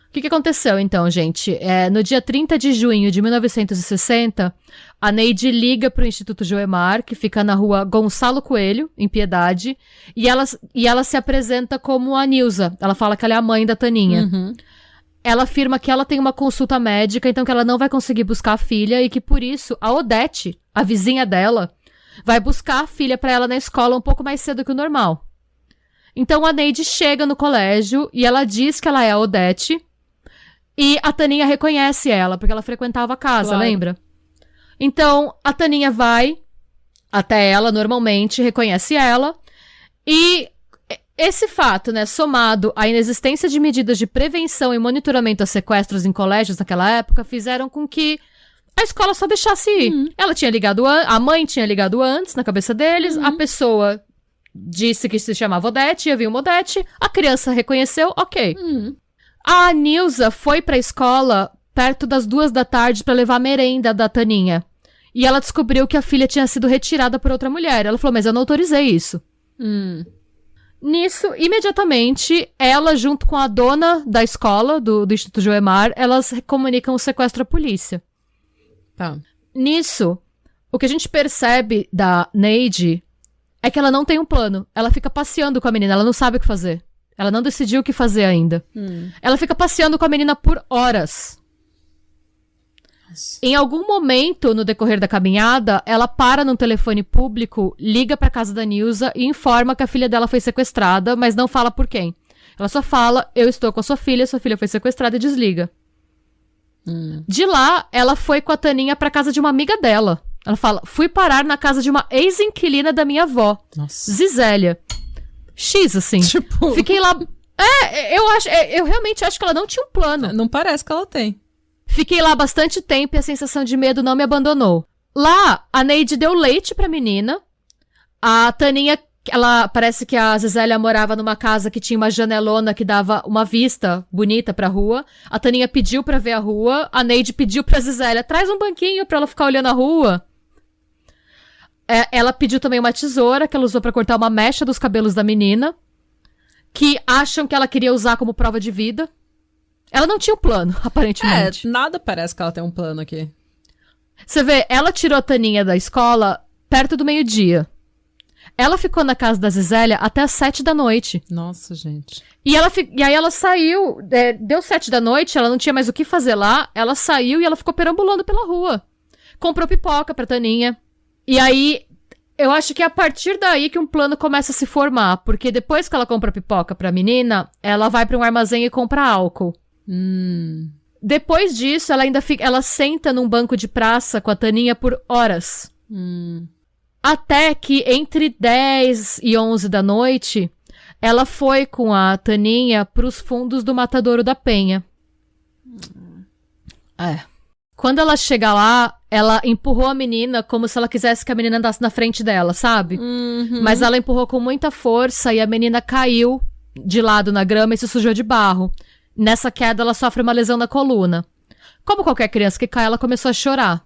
O que aconteceu, então, gente? No dia 30 de junho de 1960, a Neide liga para o Instituto Joemar, que fica na rua Gonçalo Coelho, em Piedade, e ela se apresenta como a Nilza. Ela fala que ela é a mãe da Taninha. Ela afirma que ela tem uma consulta médica, então que ela não vai conseguir buscar a filha, e que por isso a Odete, a vizinha dela, vai buscar a filha para ela na escola um pouco mais cedo que o normal. Então a Neide chega no colégio e ela diz que ela é a Odete, e a Taninha reconhece ela, porque ela frequentava a casa, claro. Lembra? Então, a Taninha vai até ela, normalmente, reconhece ela. E esse fato, né, somado à inexistência de medidas de prevenção e monitoramento a sequestros em colégios naquela época, fizeram com que a escola só deixasse ir. Ela tinha ligado a mãe tinha ligado antes, na cabeça deles, a pessoa disse que se chamava Odete, havia uma Odete, a criança reconheceu, ok. A Nilza foi pra escola perto das 2 da tarde pra levar a merenda da Taninha. E ela descobriu que a filha tinha sido retirada por outra mulher. Ela falou, mas eu não autorizei isso. Nisso, imediatamente, ela, junto com a dona da escola, do Instituto Joemar, elas comunicam o sequestro à polícia. Tá. Nisso, o que a gente percebe da Neide é que ela não tem um plano. Ela fica passeando com a menina, ela não sabe o que fazer. Ela não decidiu o que fazer ainda. Ela fica passeando com a menina por horas. Em algum momento, no decorrer da caminhada, ela para num telefone público, liga pra casa da Nilza e informa que a filha dela foi sequestrada, mas não fala por quem. Ela só fala, eu estou com a sua filha foi sequestrada e desliga. De lá, ela foi com a Taninha pra casa de uma amiga dela. Ela fala, fui parar na casa de uma ex-inquilina da minha avó, Zizélia. X, assim. Tipo... Fiquei lá... eu realmente acho que ela não tinha um plano. Não parece que ela tem. Fiquei lá bastante tempo e a sensação de medo não me abandonou. Lá, a Neide deu leite pra menina. A Taninha, parece que a Zizélia morava numa casa que tinha uma janelona que dava uma vista bonita pra rua. A Taninha pediu pra ver a rua. A Neide pediu pra Zizélia, traz um banquinho pra ela ficar olhando a rua. Ela pediu também uma tesoura que ela usou pra cortar uma mecha dos cabelos da menina. Que acham que ela queria usar como prova de vida. Ela não tinha um plano, aparentemente. Nada parece que ela tem um plano aqui. Você vê, ela tirou a Taninha da escola perto do meio-dia. Ela ficou na casa da Zizélia até as 7 da noite. Nossa, gente. E aí ela saiu, deu 7 da noite, ela não tinha mais o que fazer lá, ela saiu e ela ficou perambulando pela rua. Comprou pipoca pra Taninha. E aí, eu acho que é a partir daí que um plano começa a se formar, porque depois que ela compra pipoca pra menina, ela vai pra um armazém e compra álcool. Depois disso, ela senta num banco de praça com a Taninha por horas. Até que entre 10 e 11 da noite, ela foi com a Taninha pros fundos do Matadouro da Penha. Quando ela chega lá, ela empurrou a menina como se ela quisesse que a menina andasse na frente dela, sabe? Mas ela empurrou com muita força e a menina caiu de lado na grama e se sujou de barro. Nessa queda, ela sofre uma lesão na coluna. Como qualquer criança que cai, ela começou a chorar.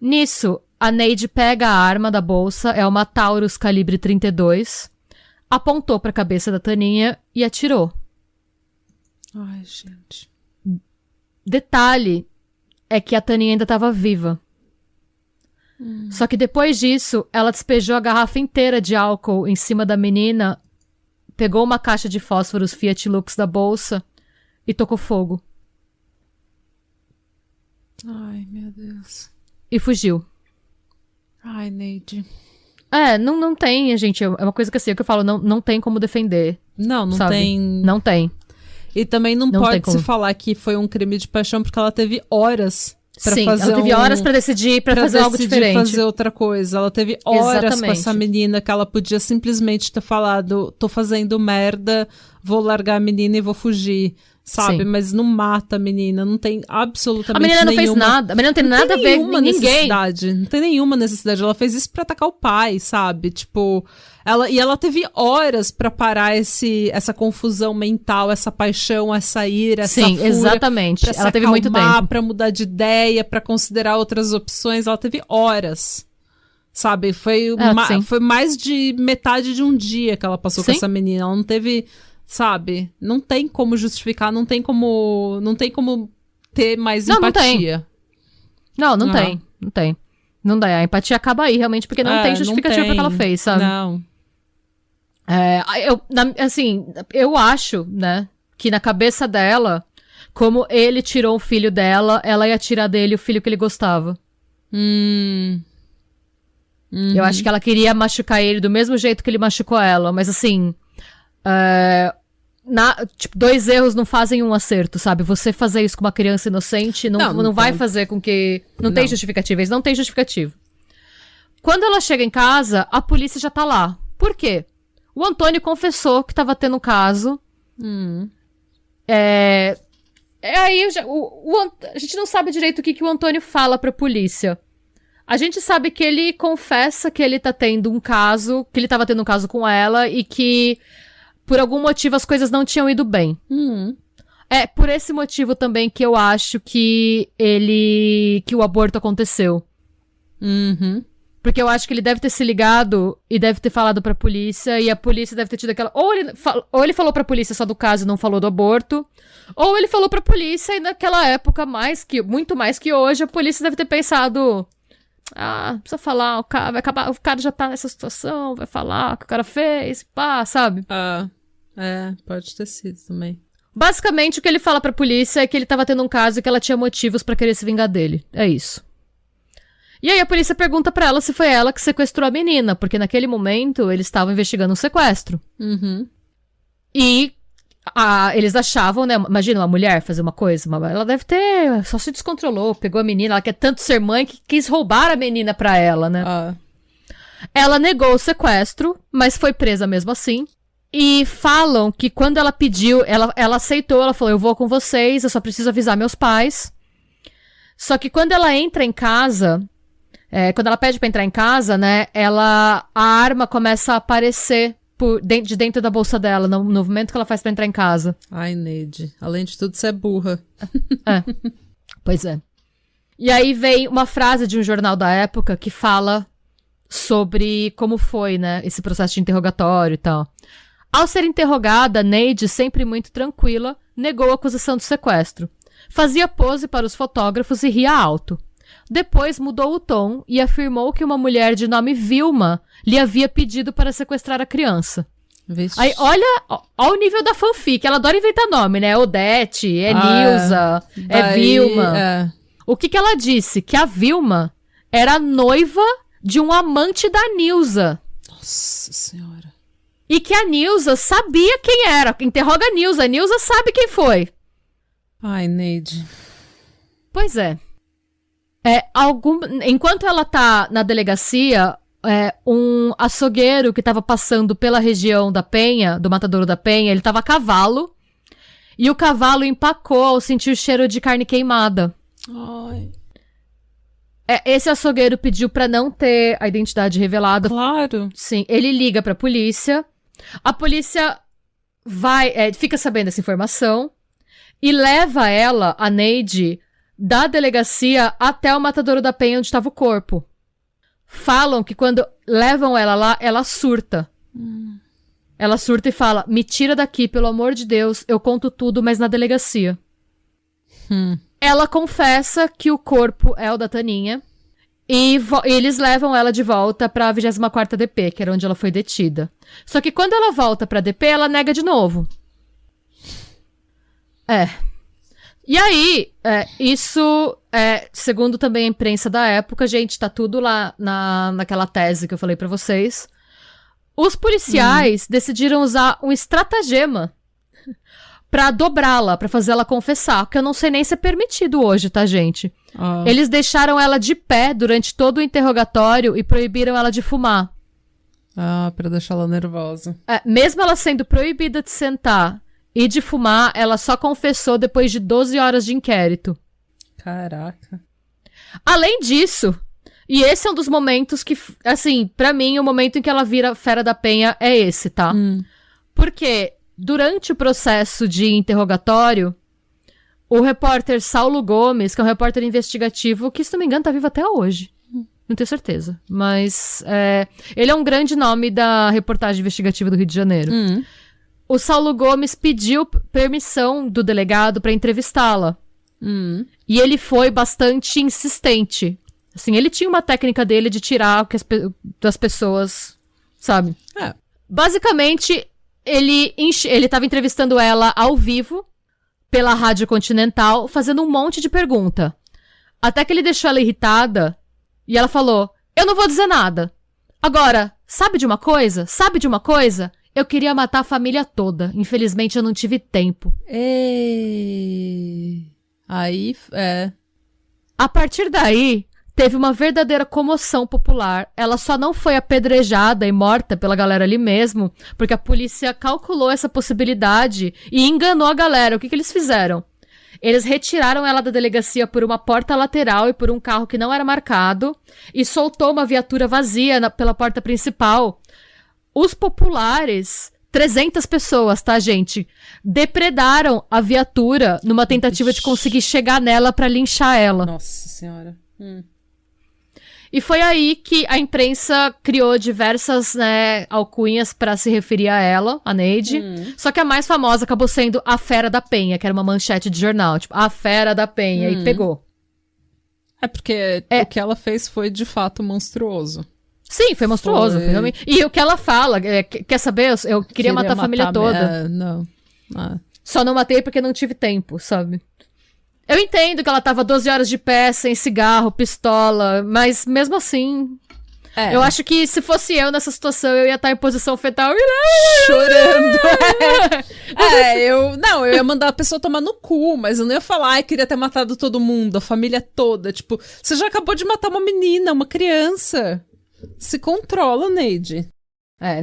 Nisso, a Neide pega a arma da bolsa, é uma Taurus calibre 32, apontou pra cabeça da Taninha e atirou. Ai, gente. Detalhe é que a Taninha ainda estava viva. Só que depois disso, ela despejou a garrafa inteira de álcool em cima da menina, pegou uma caixa de fósforos Fiat Lux da bolsa e tocou fogo. Ai, meu Deus. E fugiu. Ai, Neide. Não tem, gente. É uma coisa que assim, é que eu falo, não tem como defender. Não sabe? Tem. Não tem. E também não pode se falar que foi um crime de paixão, porque ela teve horas pra fazer. Ela teve horas pra decidir, pra fazer algo diferente. Fazer outra coisa. Ela teve horas com essa menina que ela podia simplesmente ter falado, tô fazendo merda, vou largar a menina e vou fugir. Sabe? Sim. Mas não mata a menina, não tem absolutamente nenhuma... A menina não fez nada, a menina não tem nada a ver com ninguém. Não tem nenhuma necessidade, ela fez isso pra atacar o pai, sabe? Tipo, ela teve horas pra parar essa confusão mental, essa paixão, essa ira, essa fúria. Sim, exatamente, pra ela teve muito tempo. Pra mudar de ideia, pra considerar outras opções, ela teve horas. Sabe? Foi mais de metade de um dia que ela passou com essa menina, ela não teve... Sabe? Não tem como justificar, não tem como ter mais empatia. Não tem. Não dá. A empatia acaba aí, realmente, porque não tem justificativa pra que ela fez, sabe? Não. Eu acho, né, que na cabeça dela, como ele tirou o filho dela, ela ia tirar dele o filho que ele gostava. Eu acho que ela queria machucar ele do mesmo jeito que ele machucou ela, mas assim... tipo, 2 erros não fazem um acerto, sabe? Você fazer isso com uma criança inocente não vai fazer com que... Não tem justificativa, eles não têm justificativo. Quando ela chega em casa, a polícia já tá lá. Por quê? O Antônio confessou que tava tendo um caso. Aí a gente não sabe direito o que o Antônio fala pra polícia. A gente sabe que ele confessa que ele tá tendo um caso, que ele tava tendo um caso com ela e que... Por algum motivo, as coisas não tinham ido bem. É por esse motivo também que eu acho que o aborto aconteceu. Porque eu acho que ele deve ter se ligado e deve ter falado pra polícia, e a polícia deve ter tido aquela... Ou ele falou pra polícia só do caso e não falou do aborto, ou ele falou pra polícia e naquela época, muito mais que hoje, a polícia deve ter pensado... não precisa falar, vai acabar, o cara já tá nessa situação, vai falar o que o cara fez, pá, sabe? Pode ter sido também. Basicamente, o que ele fala pra polícia é que ele tava tendo um caso e que ela tinha motivos pra querer se vingar dele. É isso. E aí a polícia pergunta pra ela se foi ela que sequestrou a menina, porque naquele momento eles estavam investigando um sequestro. Uhum. E eles achavam, né? Imagina uma mulher fazer uma coisa, ela deve ter, só se descontrolou, pegou a menina, ela quer tanto ser mãe que quis roubar a menina pra ela, né? Ela negou o sequestro, mas foi presa mesmo assim. E falam que quando ela pediu, ela aceitou, ela falou, eu vou com vocês, eu só preciso avisar meus pais. Só que quando ela entra em casa, quando ela pede pra entrar em casa, né, a arma começa a aparecer de dentro da bolsa dela, no movimento que ela faz pra entrar em casa. Ai, Neide, além de tudo, você é burra. Pois é. E aí vem uma frase de um jornal da época que fala sobre como foi, né, esse processo de interrogatório e tal. Ao ser interrogada, Neide, sempre muito tranquila, negou a acusação de sequestro. Fazia pose para os fotógrafos e ria alto. Depois mudou o tom e afirmou que uma mulher de nome Vilma lhe havia pedido para sequestrar a criança. Vixe. Aí, olha o nível da fanfic. Ela adora inventar nome, né? É Odete, Nilza, Vilma. O que ela disse? Que a Vilma era noiva de um amante da Nilza. Nossa Senhora. E que a Nilza sabia quem era. Interroga a Nilza sabe quem foi. Ai, Neide. Pois é. Enquanto ela tá na delegacia, um açougueiro que tava passando pela região da Penha, do Matadouro da Penha, ele tava a cavalo. E o cavalo empacou ao sentir o cheiro de carne queimada. Ai. Esse açougueiro pediu pra não ter a identidade revelada. Claro. Sim, ele liga pra polícia. A polícia fica sabendo dessa informação e leva ela, a Neide, da delegacia até o Matadouro da Penha, onde estava o corpo. Falam que quando levam ela lá, ela surta. Ela surta e fala, me tira daqui, pelo amor de Deus, eu conto tudo, mas na delegacia. Ela confessa que o corpo é o da Taninha. E eles levam ela de volta pra 24ª DP, que era onde ela foi detida. Só que quando ela volta pra DP, ela nega de novo. E aí, isso, segundo também a imprensa da época, gente, tá tudo lá naquela tese que eu falei pra vocês. Os policiais decidiram usar um estratagema pra dobrá-la, pra fazer ela confessar, que eu não sei nem se é permitido hoje, tá, gente? Eles deixaram ela de pé durante todo o interrogatório e proibiram ela de fumar. Pra deixar ela nervosa. Mesmo ela sendo proibida de sentar e de fumar, ela só confessou depois de 12 horas de inquérito. Caraca. Além disso, e esse é um dos momentos que, assim, pra mim, o momento em que ela vira Fera da Penha é esse, tá? Porque durante o processo de interrogatório, o repórter Saulo Gomes, que é um repórter investigativo, que, se não me engano, tá vivo até hoje. Não tenho certeza. Mas ele é um grande nome da reportagem investigativa do Rio de Janeiro. O Saulo Gomes pediu permissão do delegado pra entrevistá-la. E ele foi bastante insistente. Assim, ele tinha uma técnica dele de tirar o que das pessoas, sabe? Basicamente, ele tava entrevistando ela ao vivo, pela Rádio Continental, fazendo um monte de pergunta. Até que ele deixou ela irritada, e ela falou, eu não vou dizer nada. Agora, sabe de uma coisa? Eu queria matar a família toda. Infelizmente, eu não tive tempo. Aí, A partir daí, teve uma verdadeira comoção popular. Ela só não foi apedrejada e morta pela galera ali mesmo, porque a polícia calculou essa possibilidade e enganou a galera. O que eles fizeram? Eles retiraram ela da delegacia por uma porta lateral e por um carro que não era marcado e soltou uma viatura vazia pela porta principal. Os populares, 300 pessoas, tá, gente? Depredaram a viatura numa tentativa de conseguir chegar nela pra linchar ela. Nossa Senhora. E foi aí que a imprensa criou diversas, né, alcunhas pra se referir a ela, a Neide. Só que a mais famosa acabou sendo a Fera da Penha, que era uma manchete de jornal. Tipo, a Fera da Penha. E pegou. É porque o que ela fez foi, de fato, monstruoso. Sim, foi monstruoso. Foi realmente... E o que ela fala, quer saber? Eu queria matar a família toda. Não. Só não matei porque não tive tempo, sabe? Eu entendo que ela tava 12 horas de pé, sem cigarro, pistola, mas mesmo assim... Eu acho que se fosse eu nessa situação, eu ia estar em posição fetal. Chorando. Eu ia mandar a pessoa tomar no cu, mas eu não ia falar, queria ter matado todo mundo, a família toda. Tipo, você já acabou de matar uma menina, uma criança. Se controla, Neide.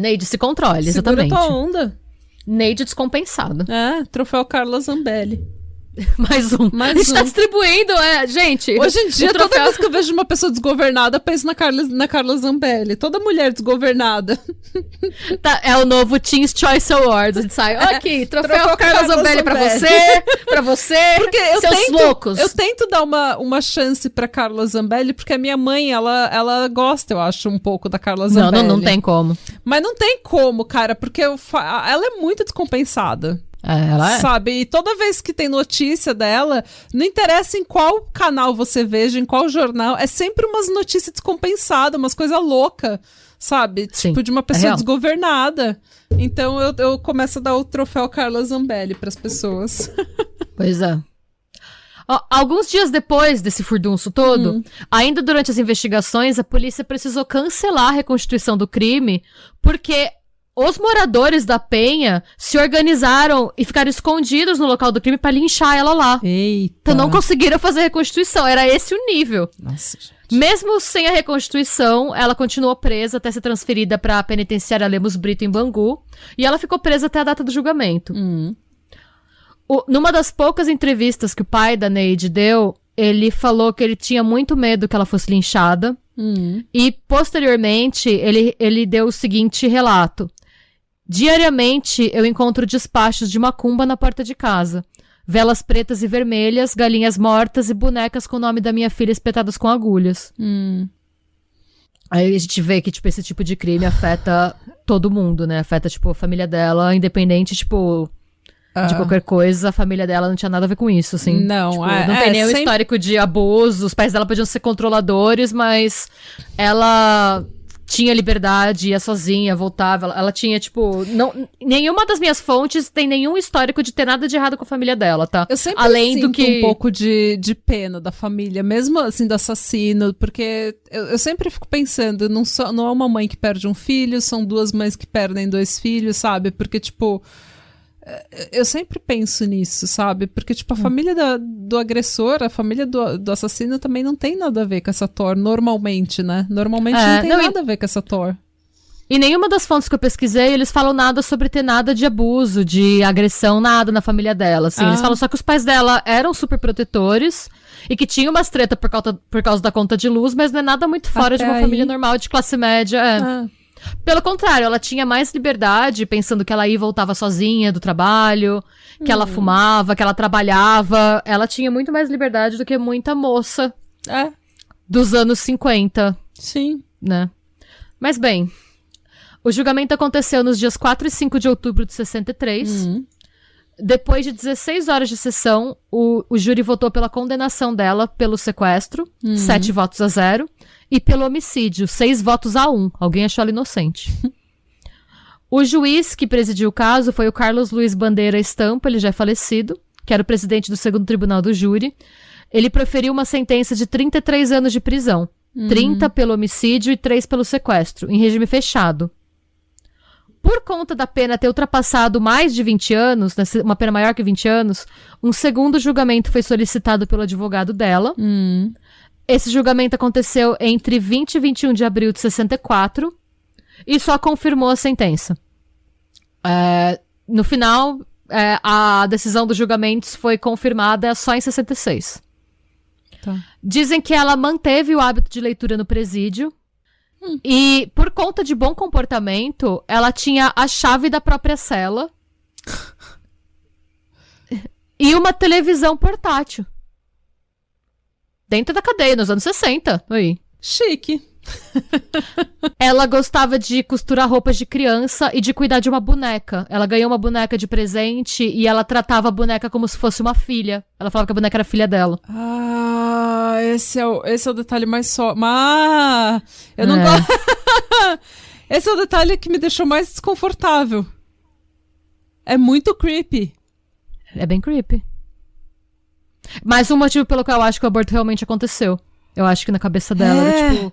Neide, se controle, Segura exatamente. tua onda. Neide descompensado. Troféu Carla Zambelli. Mais um. A gente tá distribuindo, gente. Hoje em dia, toda vez que eu vejo uma pessoa desgovernada, eu penso na Carla Zambelli. Toda mulher desgovernada. Tá, é o novo Teen's Choice Awards. A gente sai, aqui, troféu Carla Zambelli pra você, porque seus loucos. Eu tento dar uma chance pra Carla Zambelli, porque a minha mãe, ela gosta, eu acho, um pouco da Carla Zambelli. Não tem como. Mas não tem como, cara, porque ela é muito descompensada. Ela é. Sabe? E toda vez que tem notícia dela, não interessa em qual canal você veja, em qual jornal, é sempre umas notícias descompensadas, umas coisas loucas, sabe? Sim, tipo, de uma pessoa desgovernada. Então eu começo a dar o troféu Carla Zambelli pras pessoas. Pois é. Alguns dias depois desse furdunço todo, ainda durante as investigações, a polícia precisou cancelar a reconstituição do crime, porque... os moradores da Penha se organizaram e ficaram escondidos no local do crime pra linchar ela lá. Eita. Então não conseguiram fazer a reconstituição. Era esse o nível. Nossa, gente. Mesmo sem a reconstituição, ela continuou presa até ser transferida pra penitenciária Lemos Brito em Bangu. E ela ficou presa até a data do julgamento. Numa das poucas entrevistas que o pai da Neide deu, ele falou que ele tinha muito medo que ela fosse linchada. E, posteriormente, ele deu o seguinte relato. Diariamente, eu encontro despachos de macumba na porta de casa. Velas pretas e vermelhas, galinhas mortas e bonecas com o nome da minha filha espetadas com agulhas. Aí a gente vê que, tipo, esse tipo de crime afeta todo mundo, né? Afeta, tipo, a família dela, independente, tipo... de qualquer coisa, a família dela não tinha nada a ver com isso, assim. Não, tipo, não tem nenhum histórico de abuso, os pais dela podiam ser controladores, mas tinha liberdade, ia sozinha, voltava, ela tinha, tipo, nenhuma das minhas fontes tem nenhum histórico de ter nada de errado com a família dela, tá? Eu sempre sinto um pouco de pena da família, mesmo assim, do assassino, porque eu sempre fico pensando, não é uma mãe que perde um filho, são duas mães que perdem dois filhos, sabe? Porque, tipo... eu sempre penso nisso, sabe? Porque, tipo, a família do agressor, a família do assassino também não tem nada a ver com essa Thor, normalmente, né? Normalmente não tem nada a ver com essa Thor. E nenhuma das fontes que eu pesquisei, eles falam nada sobre ter nada de abuso, de agressão, nada na família dela, assim. Eles falam só que os pais dela eram super protetores e que tinham umas treta por causa da conta de luz, mas não é nada muito fora de uma família normal, de classe média, Pelo contrário, ela tinha mais liberdade, pensando que ela ia e voltava sozinha do trabalho, que ela fumava, que ela trabalhava. Ela tinha muito mais liberdade do que muita moça dos anos 50. Sim. Né? Mas bem, o julgamento aconteceu nos dias 4 e 5 de outubro de 63. Depois de 16 horas de sessão, o júri votou pela condenação dela pelo sequestro, 7 votos a 0. E pelo homicídio, 6 votos a 1. Alguém achou ela inocente. O juiz que presidiu o caso foi o Carlos Luiz Bandeira Estampa, ele já é falecido, que era o presidente do segundo tribunal do júri. Ele proferiu uma sentença de 33 anos de prisão. 30 pelo homicídio e 3 pelo sequestro, em regime fechado. Por conta da pena ter ultrapassado mais de 20 anos, uma pena maior que 20 anos, um segundo julgamento foi solicitado pelo advogado dela. Esse julgamento aconteceu entre 20 e 21 de abril de 64 e só confirmou a sentença. No final, a decisão dos julgamentos foi confirmada só em 66. Tá. Dizem que ela manteve o hábito de leitura no presídio e, por conta de bom comportamento, ela tinha a chave da própria cela e uma televisão portátil. Dentro da cadeia, nos anos 60. Aí. Chique. Ela gostava de costurar roupas de criança e de cuidar de uma boneca. Ela ganhou uma boneca de presente e ela tratava a boneca como se fosse uma filha. Ela falava que a boneca era filha dela. Ah, esse é o detalhe mais só. Mas eu não gosto. Esse é o detalhe que me deixou mais desconfortável. É muito creepy. É bem creepy. Mas um motivo pelo qual eu acho que o aborto realmente aconteceu. Eu acho que na cabeça dela era tipo...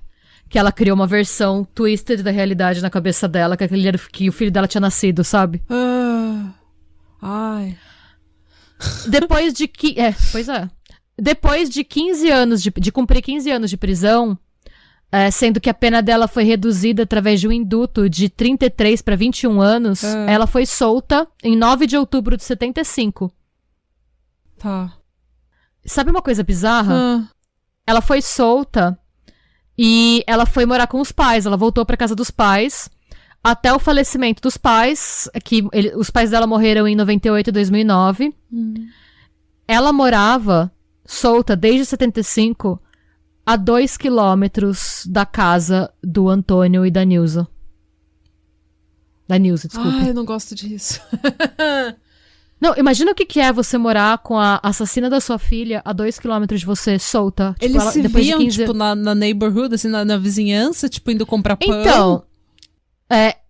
Que ela criou uma versão twisted da realidade na cabeça dela, que o filho dela tinha nascido, sabe? Ai. Depois de que... pois é. Depois de 15 anos, de cumprir 15 anos de prisão, sendo que a pena dela foi reduzida através de um induto de 33 para 21 anos, ela foi solta em 9 de outubro de 75. Tá. Sabe uma coisa bizarra? Ela foi solta e ela foi morar com os pais. Ela voltou pra casa dos pais até o falecimento dos pais, os pais dela morreram em 98 e 2009. Ela morava solta desde 75 a 2 quilômetros da casa do Antônio e da Nilza. Da Nilza, desculpa. Ai, eu não gosto disso. Não, imagina o que é você morar com a assassina da sua filha a 2 quilômetros de você, solta. Tipo, Eles se depois viam, de 15... tipo, na neighborhood, assim, na vizinhança, tipo, indo comprar pão? Então,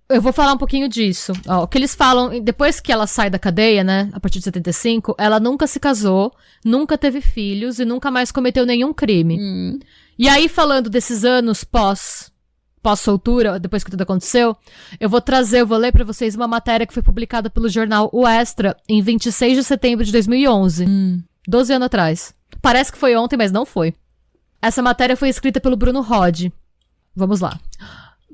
eu vou falar um pouquinho disso. Ó, o que eles falam, depois que ela sai da cadeia, né, a partir de 75, ela nunca se casou, nunca teve filhos e nunca mais cometeu nenhum crime. E aí, falando desses anos pós-soltura, depois que tudo aconteceu, eu vou ler pra vocês uma matéria que foi publicada pelo jornal O Extra em 26 de setembro de 2011. 12 anos atrás. Parece que foi ontem, mas não foi. Essa matéria foi escrita pelo Bruno Rod. Vamos lá.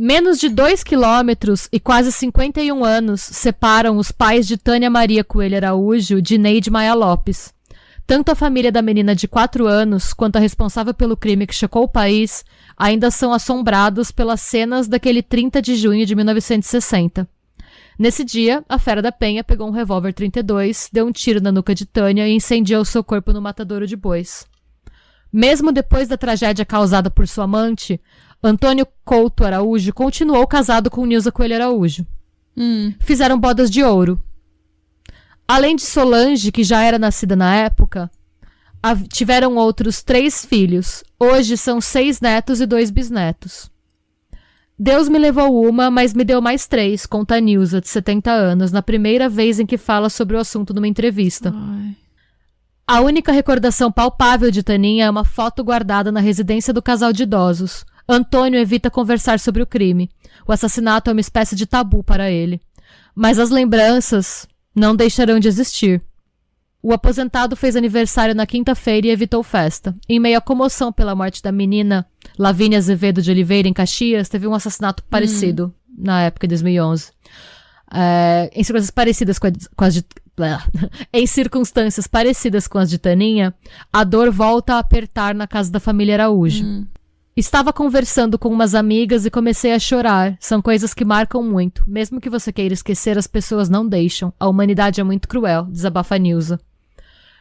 Menos de 2 quilômetros e quase 51 anos separam os pais de Tânia Maria Coelho Araújo de Neide Maia Lopes. Tanto a família da menina de 4 anos quanto a responsável pelo crime que chocou o país ainda são assombrados pelas cenas daquele 30 de junho de 1960. Nesse dia, a Fera da Penha pegou um revólver 32, deu um tiro na nuca de Tânia e incendiou seu corpo no matadouro de bois. Mesmo depois da tragédia causada por sua amante, Antônio Couto Araújo continuou casado com Nilza Coelho Araújo. Fizeram bodas de ouro. Além de Solange, que já era nascida na época, tiveram outros 3 filhos. Hoje são 6 netos e 2 bisnetos. Deus me levou uma, mas me deu mais 3, conta a Nilza, de 70 anos, na primeira vez em que fala sobre o assunto numa entrevista. Ai. A única recordação palpável de Taninha é uma foto guardada na residência do casal de idosos. Antônio evita conversar sobre o crime. O assassinato é uma espécie de tabu para ele. Mas as lembranças não deixarão de existir. O aposentado fez aniversário na quinta-feira e evitou festa. Em meio à comoção pela morte da menina Lavínia Azevedo de Oliveira, em Caxias, teve um assassinato parecido na época de 2011. Em circunstâncias parecidas com as de... Em circunstâncias parecidas com as de Taninha, a dor volta a apertar na casa da família Araújo. Estava conversando com umas amigas e comecei a chorar. São coisas que marcam muito. Mesmo que você queira esquecer, as pessoas não deixam. A humanidade é muito cruel, desabafa a Nilza.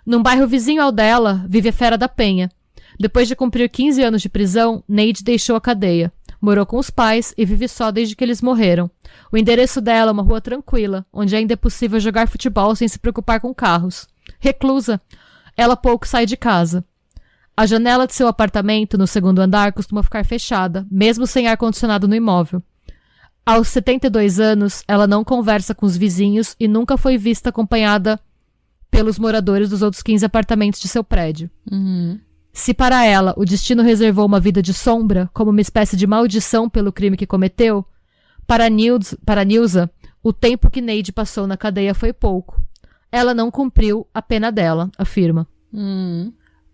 Num bairro vizinho ao dela, vive a Fera da Penha. Depois de cumprir 15 anos de prisão, Neide deixou a cadeia. Morou com os pais e vive só desde que eles morreram. O endereço dela é uma rua tranquila, onde ainda é possível jogar futebol sem se preocupar com carros. Reclusa, ela pouco sai de casa. A janela de seu apartamento, no 2º andar, costuma ficar fechada, mesmo sem ar-condicionado no imóvel. Aos 72 anos, ela não conversa com os vizinhos e nunca foi vista acompanhada pelos moradores dos outros 15 apartamentos de seu prédio. Se para ela o destino reservou uma vida de sombra, como uma espécie de maldição pelo crime que cometeu, para Nilza, o tempo que Neide passou na cadeia foi pouco. Ela não cumpriu a pena dela, afirma.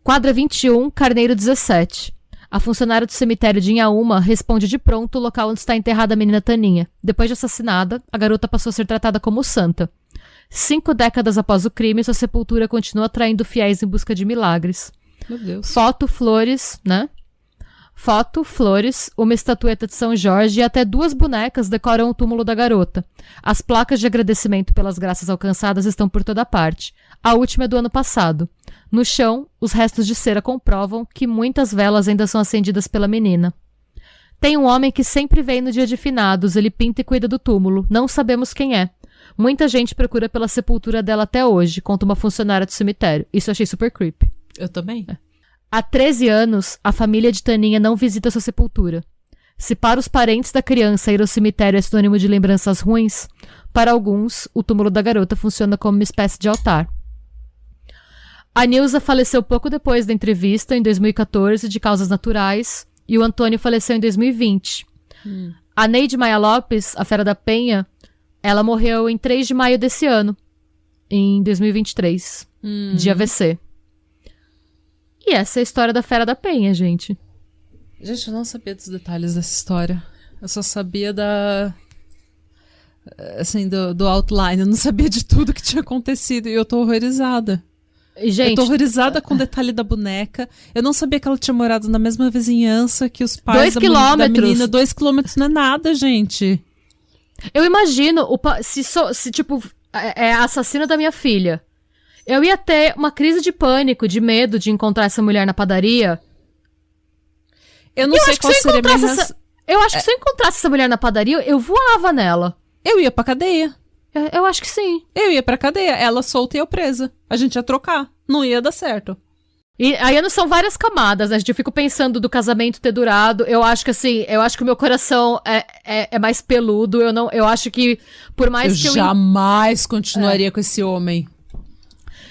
Quadra 21, Carneiro 17. A funcionária do cemitério de Inhaúma responde de pronto o local onde está enterrada a menina Taninha. Depois de assassinada, a garota passou a ser tratada como santa. 5 décadas após o crime, sua sepultura continua atraindo fiéis em busca de milagres. Meu Deus. Foto, flores, né? Foto, flores, uma estatueta de São Jorge e até 2 bonecas decoram o túmulo da garota. As placas de agradecimento pelas graças alcançadas estão por toda parte. A última é do ano passado. No chão, os restos de cera comprovam que muitas velas ainda são acendidas pela menina. Tem um homem que sempre vem no dia de finados, ele pinta e cuida do túmulo. Não sabemos quem é. Muita gente procura pela sepultura dela até hoje, conta uma funcionária do cemitério. Isso eu achei super creepy. Eu também. Há 13 anos, a família de Taninha não visita sua sepultura. Se para os parentes da criança ir ao cemitério é sinônimo de lembranças ruins, para alguns, o túmulo da garota funciona como uma espécie de altar. A Nilza faleceu pouco depois da entrevista, em 2014, de causas naturais, e o Antônio faleceu em 2020. A Neide Maia Lopes, a Fera da Penha, ela morreu em 3 de maio desse ano, em 2023, de AVC. E essa é a história da Fera da Penha, gente. Gente, eu não sabia dos detalhes dessa história. Eu só sabia do outline. Eu não sabia de tudo que tinha acontecido. E eu tô horrorizada. Gente, eu tô horrorizada com o detalhe da boneca. Eu não sabia que ela tinha morado na mesma vizinhança que os pais da menina. 2 quilômetros não é nada, gente. Eu imagino, se tipo, é a assassina da minha filha. Eu ia ter uma crise de pânico, de medo de encontrar essa mulher na padaria. Eu não sei qual seria a minha reação. Eu acho que se eu encontrasse essa mulher na padaria, eu voava nela. Eu ia pra cadeia. Eu acho que sim. Eu ia pra cadeia. Ela solta e eu presa. A gente ia trocar. Não ia dar certo. E aí são várias camadas, né? Eu fico pensando do casamento ter durado. Eu acho que assim, o meu coração é mais peludo. Eu acho que por mais que eu jamais continuaria com esse homem.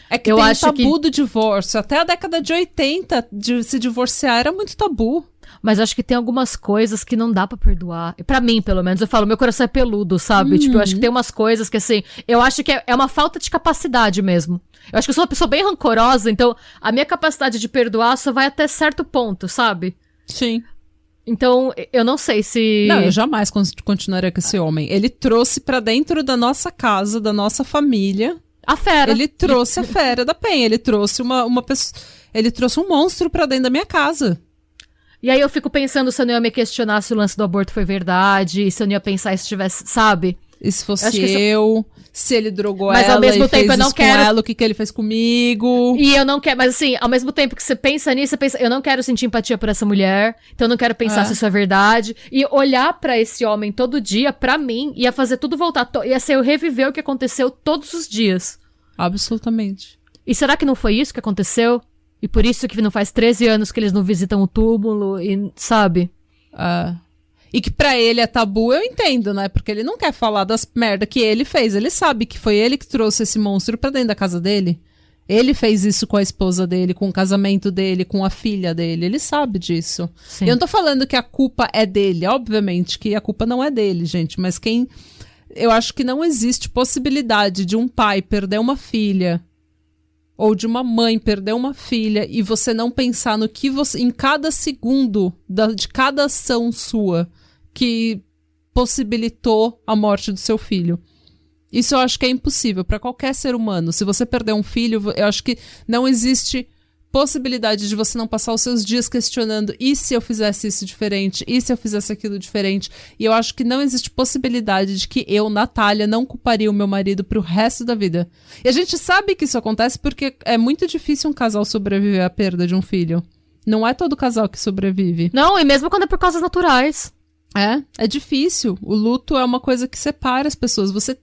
É que tem o tabu do divórcio. Até a década de 80, de se divorciar era muito tabu. Mas eu acho que tem algumas coisas que não dá pra perdoar. Pra mim, pelo menos, eu falo, meu coração é peludo, sabe? Tipo, eu acho que tem umas coisas que, assim, eu acho que é uma falta de capacidade mesmo. Eu acho que eu sou uma pessoa bem rancorosa, então a minha capacidade de perdoar só vai até certo ponto, sabe? Sim. Então, eu não sei se... Não, eu jamais continuaria com esse homem. Ele trouxe pra dentro da nossa casa, da nossa família... A fera. Ele trouxe a Fera da Penha. Ele trouxe uma pessoa... Ele trouxe um monstro pra dentro da minha casa. E aí eu fico pensando se eu não ia me questionar se o lance do aborto foi verdade, se eu não ia pensar se tivesse, sabe? E se fosse se ele drogou mas ela ao mesmo e tempo fez eu não isso quero... com ela, o que ele fez comigo. E eu não quero, mas assim, ao mesmo tempo que você pensa nisso, você pensa, eu não quero sentir empatia por essa mulher, então eu não quero pensar se isso é verdade. E olhar pra esse homem todo dia, pra mim, ia fazer tudo voltar, ia ser eu reviver o que aconteceu todos os dias. Absolutamente. E será que não foi isso que aconteceu? E por isso que não faz 13 anos que eles não visitam o túmulo, e sabe? E que pra ele é tabu, eu entendo, né? Porque ele não quer falar das merda que ele fez. Ele sabe que foi ele que trouxe esse monstro pra dentro da casa dele. Ele fez isso com a esposa dele, com o casamento dele, com a filha dele. Ele sabe disso. Sim. Eu não tô falando que a culpa é dele. Obviamente que a culpa não é dele, gente. Mas eu acho que não existe possibilidade de um pai perder uma filha ou de uma mãe perder uma filha e você não pensar no que você, em cada segundo de cada ação sua que possibilitou a morte do seu filho. Isso eu acho que é impossível para qualquer ser humano. Se você perder um filho, eu acho que não existe possibilidade de você não passar os seus dias questionando: e se eu fizesse isso diferente? E se eu fizesse aquilo diferente? E eu acho que não existe possibilidade de que eu, Natália, não culparia o meu marido pro resto da vida. E a gente sabe que isso acontece porque é muito difícil um casal sobreviver à perda de um filho. Não é todo casal que sobrevive. Não, e mesmo quando é por causas naturais. É difícil. O luto é uma coisa que separa as pessoas. Você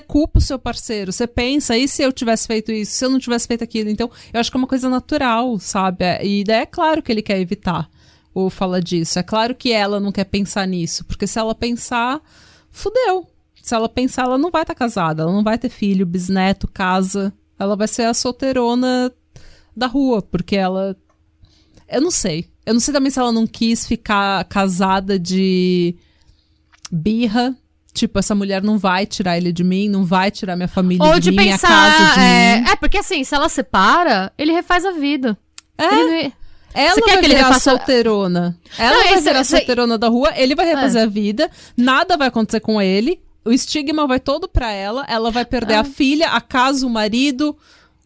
culpa o seu parceiro, você pensa, e se eu tivesse feito isso, se eu não tivesse feito aquilo? Então, eu acho que é uma coisa natural, sabe? E daí é claro que ele quer evitar ou falar disso. É claro que ela não quer pensar nisso, porque se ela pensar, fudeu. Se ela pensar, ela não vai estar casada, ela não vai ter filho, bisneto, casa. Ela vai ser a solteirona da rua, porque ela... Eu não sei. Eu não sei também se ela não quis ficar casada de birra. Tipo, essa mulher não vai tirar ele de mim, não vai tirar minha família ou de mim, pensar, minha casa de mim. Porque assim, se ela separa, ele refaz a vida. Ela vai virar solteirona. Ela vai virar solteirona da rua, ele vai refazer a vida, nada vai acontecer com ele, o estigma vai todo pra ela vai perder a filha, a casa, o marido...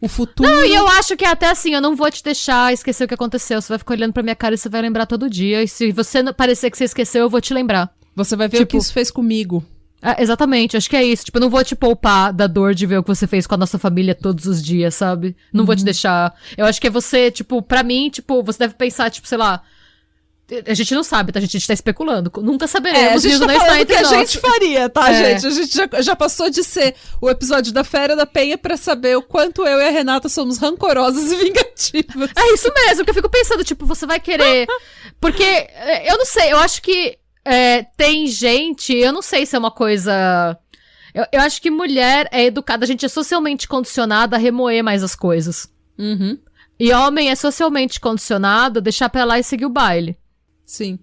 O futuro... Não, e eu acho que é até assim, eu não vou te deixar esquecer o que aconteceu. Você vai ficar olhando pra minha cara e você vai lembrar todo dia. E se você parecer que você esqueceu, eu vou te lembrar. Você vai ver o que isso fez comigo. Exatamente, acho que é isso. Tipo, eu não vou te poupar da dor de ver o que você fez com a nossa família todos os dias, sabe? Não vou te deixar... Eu acho que é você, tipo, pra mim, tipo, você deve pensar, tipo, sei lá... A gente não sabe, tá? A gente tá especulando. Nunca saberemos. A gente isso tá não está falando entre que a nós. gente faria, tá, gente? A gente já passou de ser o episódio da Fera da Penha pra saber o quanto eu e a Renata somos rancorosas e vingativas. É isso mesmo, que eu fico pensando, tipo, você vai querer... Porque, eu não sei, eu acho que tem gente... Eu não sei se é uma coisa... Eu acho que mulher é educada, a gente é socialmente condicionada a remoer mais as coisas. Uhum. E homem é socialmente condicionado a deixar pra lá e seguir o baile. Sim.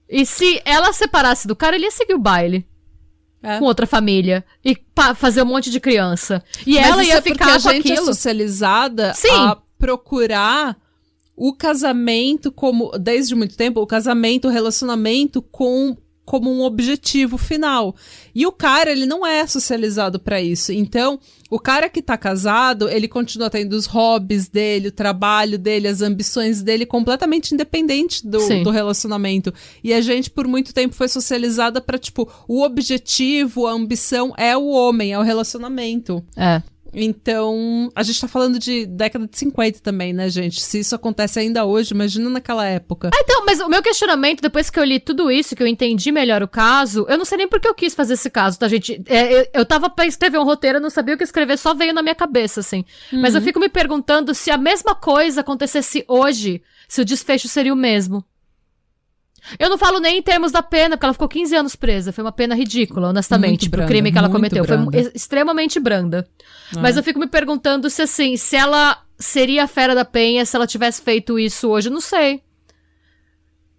E se ela separasse do cara, ele ia seguir o baile. Com outra família. E fazer um monte de criança. E mas ela ia porque ficar com a gente aquilo. é socializada Sim. a procurar o casamento como, desde muito tempo, o casamento, o relacionamento como um objetivo final. E o cara, ele não é socializado pra isso. Então, o cara que tá casado, ele continua tendo os hobbies dele, o trabalho dele, as ambições dele, completamente independente do relacionamento. E a gente, por muito tempo, foi socializada pra, tipo, o objetivo, a ambição é o homem, é o relacionamento. Então, a gente tá falando de década de 50 também, né, gente? Se isso acontece ainda hoje, imagina naquela época. Então, mas o meu questionamento, depois que eu li tudo isso, que eu entendi melhor o caso, eu não sei nem por que eu quis fazer esse caso, tá, gente? Eu tava pra escrever um roteiro, eu não sabia o que escrever, só veio na minha cabeça, assim. Mas eu fico me perguntando se a mesma coisa acontecesse hoje, se o desfecho seria o mesmo. Eu não falo nem em termos da pena, porque ela ficou 15 anos presa. Foi uma pena ridícula, honestamente, pro crime que ela cometeu. Foi extremamente branda. Mas eu fico me perguntando se, assim, se ela seria a Fera da Penha se ela tivesse feito isso hoje. Eu não sei.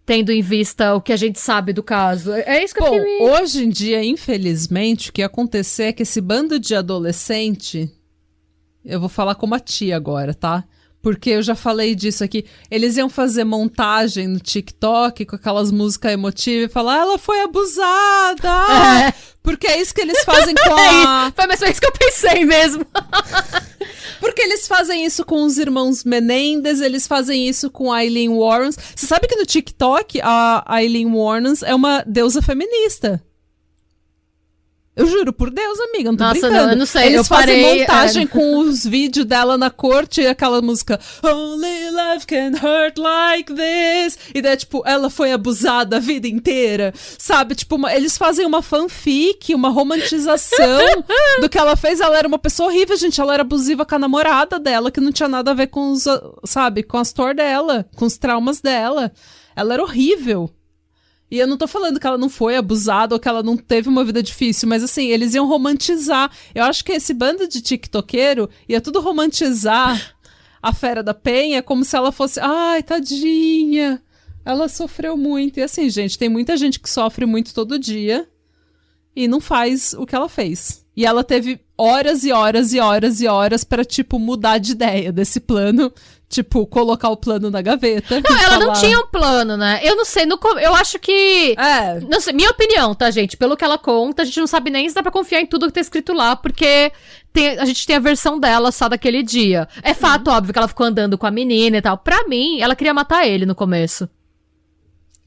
Tendo em vista o que a gente sabe do caso. É isso que eu fiquei... Hoje em dia, infelizmente, o que ia acontecer é que esse bando de adolescente... Eu vou falar como a tia agora, tá? Porque eu já falei disso aqui. Eles iam fazer montagem no TikTok com aquelas músicas emotivas e falar, ela foi abusada! Porque é isso que eles fazem com a... Mas foi isso que eu pensei mesmo. Porque eles fazem isso com os irmãos Menendez, eles fazem isso com a Aileen Warren. Você sabe que no TikTok a Aileen Warren é uma deusa feminista. Eu juro por Deus, amiga, não tô brincando. Não, eu não sei, eles fazem montagem com os vídeos dela na corte e aquela música Only love can hurt like this. E daí, tipo, ela foi abusada a vida inteira, sabe? Tipo, eles fazem uma fanfic, uma romantização do que ela fez. Ela era uma pessoa horrível, gente. Ela era abusiva com a namorada dela, que não tinha nada a ver com os, sabe, com as dor dela, com os traumas dela. Ela era horrível. E eu não tô falando que ela não foi abusada ou que ela não teve uma vida difícil, mas assim, eles iam romantizar. Eu acho que esse bando de tiktokeiro ia tudo romantizar a Fera da Penha como se ela fosse, ai, tadinha, ela sofreu muito. E assim, gente, tem muita gente que sofre muito todo dia e não faz o que ela fez. E ela teve horas e horas e horas e horas pra, tipo, mudar de ideia desse plano. Tipo, colocar o plano na gaveta. Não, ela não tinha um plano, né? Eu não sei, eu acho que... Não sei, minha opinião, tá, gente? Pelo que ela conta, a gente não sabe nem se dá pra confiar em tudo que tá escrito lá, porque a gente tem a versão dela só daquele dia. É fato, óbvio, que ela ficou andando com a menina e tal. Pra mim, ela queria matar ele no começo.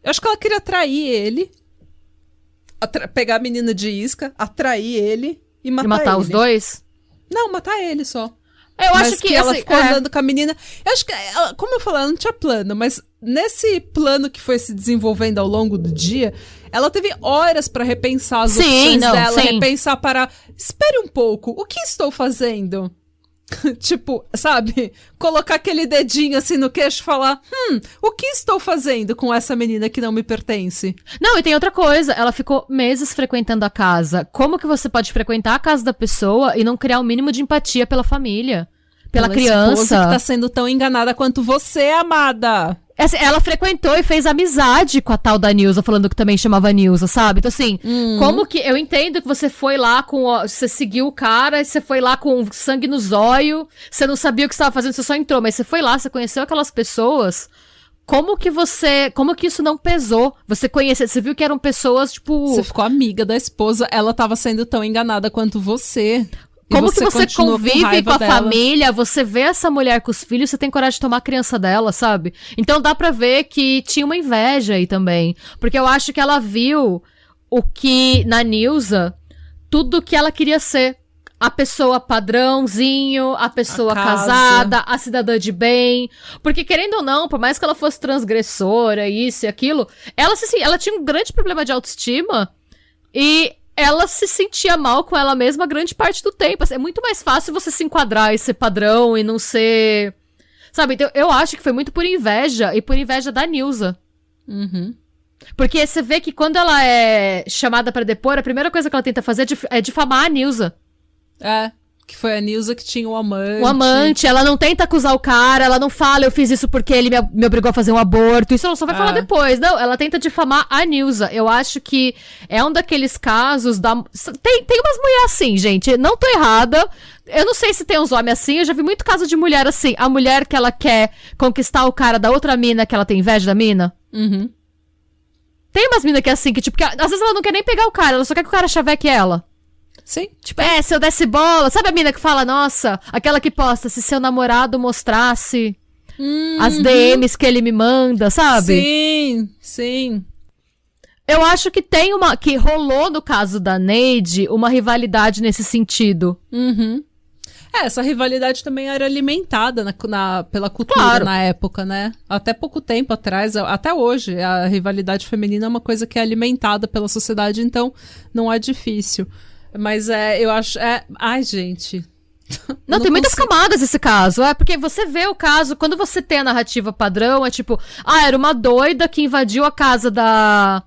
Eu acho que ela queria atrair ele, pegar a menina de isca, atrair ele e matar ele. E matar os dois? Não, matar ele só. Eu acho que ela assim, ficou andando com a menina. Eu acho que, como eu falei, ela não tinha plano, mas nesse plano que foi se desenvolvendo ao longo do dia, ela teve horas pra repensar as opções dela, repensar para... Espere um pouco, o que estou fazendo? Tipo, sabe? Colocar aquele dedinho assim no queixo e falar, o que estou fazendo com essa menina que não me pertence? Não, e tem outra coisa, ela ficou meses frequentando a casa. Como que você pode frequentar a casa da pessoa e não criar o mínimo de empatia pela família? Pela criança? Esposa que tá sendo tão enganada quanto você, amada. Ela frequentou e fez amizade com a tal da Nilza, falando que também chamava Nilza, sabe? Então, assim, como que... Eu entendo que você foi lá você seguiu o cara, você foi lá com sangue no zóio, você não sabia o que você estava fazendo, você só entrou, mas você foi lá, você conheceu aquelas pessoas... Como que isso não pesou? Você viu que eram pessoas, tipo... Você ficou amiga da esposa, ela tava sendo tão enganada quanto você... Como que você convive com a família, você vê essa mulher com os filhos, você tem coragem de tomar a criança dela, sabe? Então dá pra ver que tinha uma inveja aí também. Porque eu acho que ela viu na Nilza, tudo que ela queria ser. a pessoa padrãozinho, a pessoa casada, a cidadã de bem. Porque, querendo ou não, por mais que ela fosse transgressora, isso e aquilo, ela tinha um grande problema de autoestima e ela se sentia mal com ela mesma grande parte do tempo. É muito mais fácil você se enquadrar e ser padrão e não ser... Sabe, então eu acho que foi muito por inveja e por inveja da Nilza. Uhum. Porque você vê que quando ela é chamada pra depor, a primeira coisa que ela tenta fazer é difamar a Nilza. Que foi a Nilza que tinha um amante. O amante, ela não tenta acusar o cara, ela não fala, eu fiz isso porque ele me obrigou a fazer um aborto. Isso ela só vai falar depois. Não, ela tenta difamar a Nilza. Eu acho que é um daqueles casos da... Tem umas mulheres assim, gente. Não tô errada. Eu não sei se tem uns homens assim. Eu já vi muito caso de mulher assim. A mulher que ela quer conquistar o cara da outra mina, que ela tem inveja da mina. Uhum. Tem umas minas que é assim, que tipo, às vezes ela não quer nem pegar o cara, ela só quer que o cara chaveque ela. Sim. Tipo, se eu desse bola... Sabe a mina que fala, nossa, aquela que posta, se seu namorado mostrasse as DMs que ele me manda, sabe? Sim, sim. Eu acho que que rolou no caso da Neide uma rivalidade nesse sentido. Uhum. Essa rivalidade também era alimentada pela cultura na época, né? Até pouco tempo atrás, até hoje, a rivalidade feminina é uma coisa que é alimentada pela sociedade, então não é difícil. Mas eu acho... Ai, gente... Não, tem muitas camadas esse caso. Porque você vê o caso, quando você tem a narrativa padrão, é tipo... era uma doida que invadiu a casa da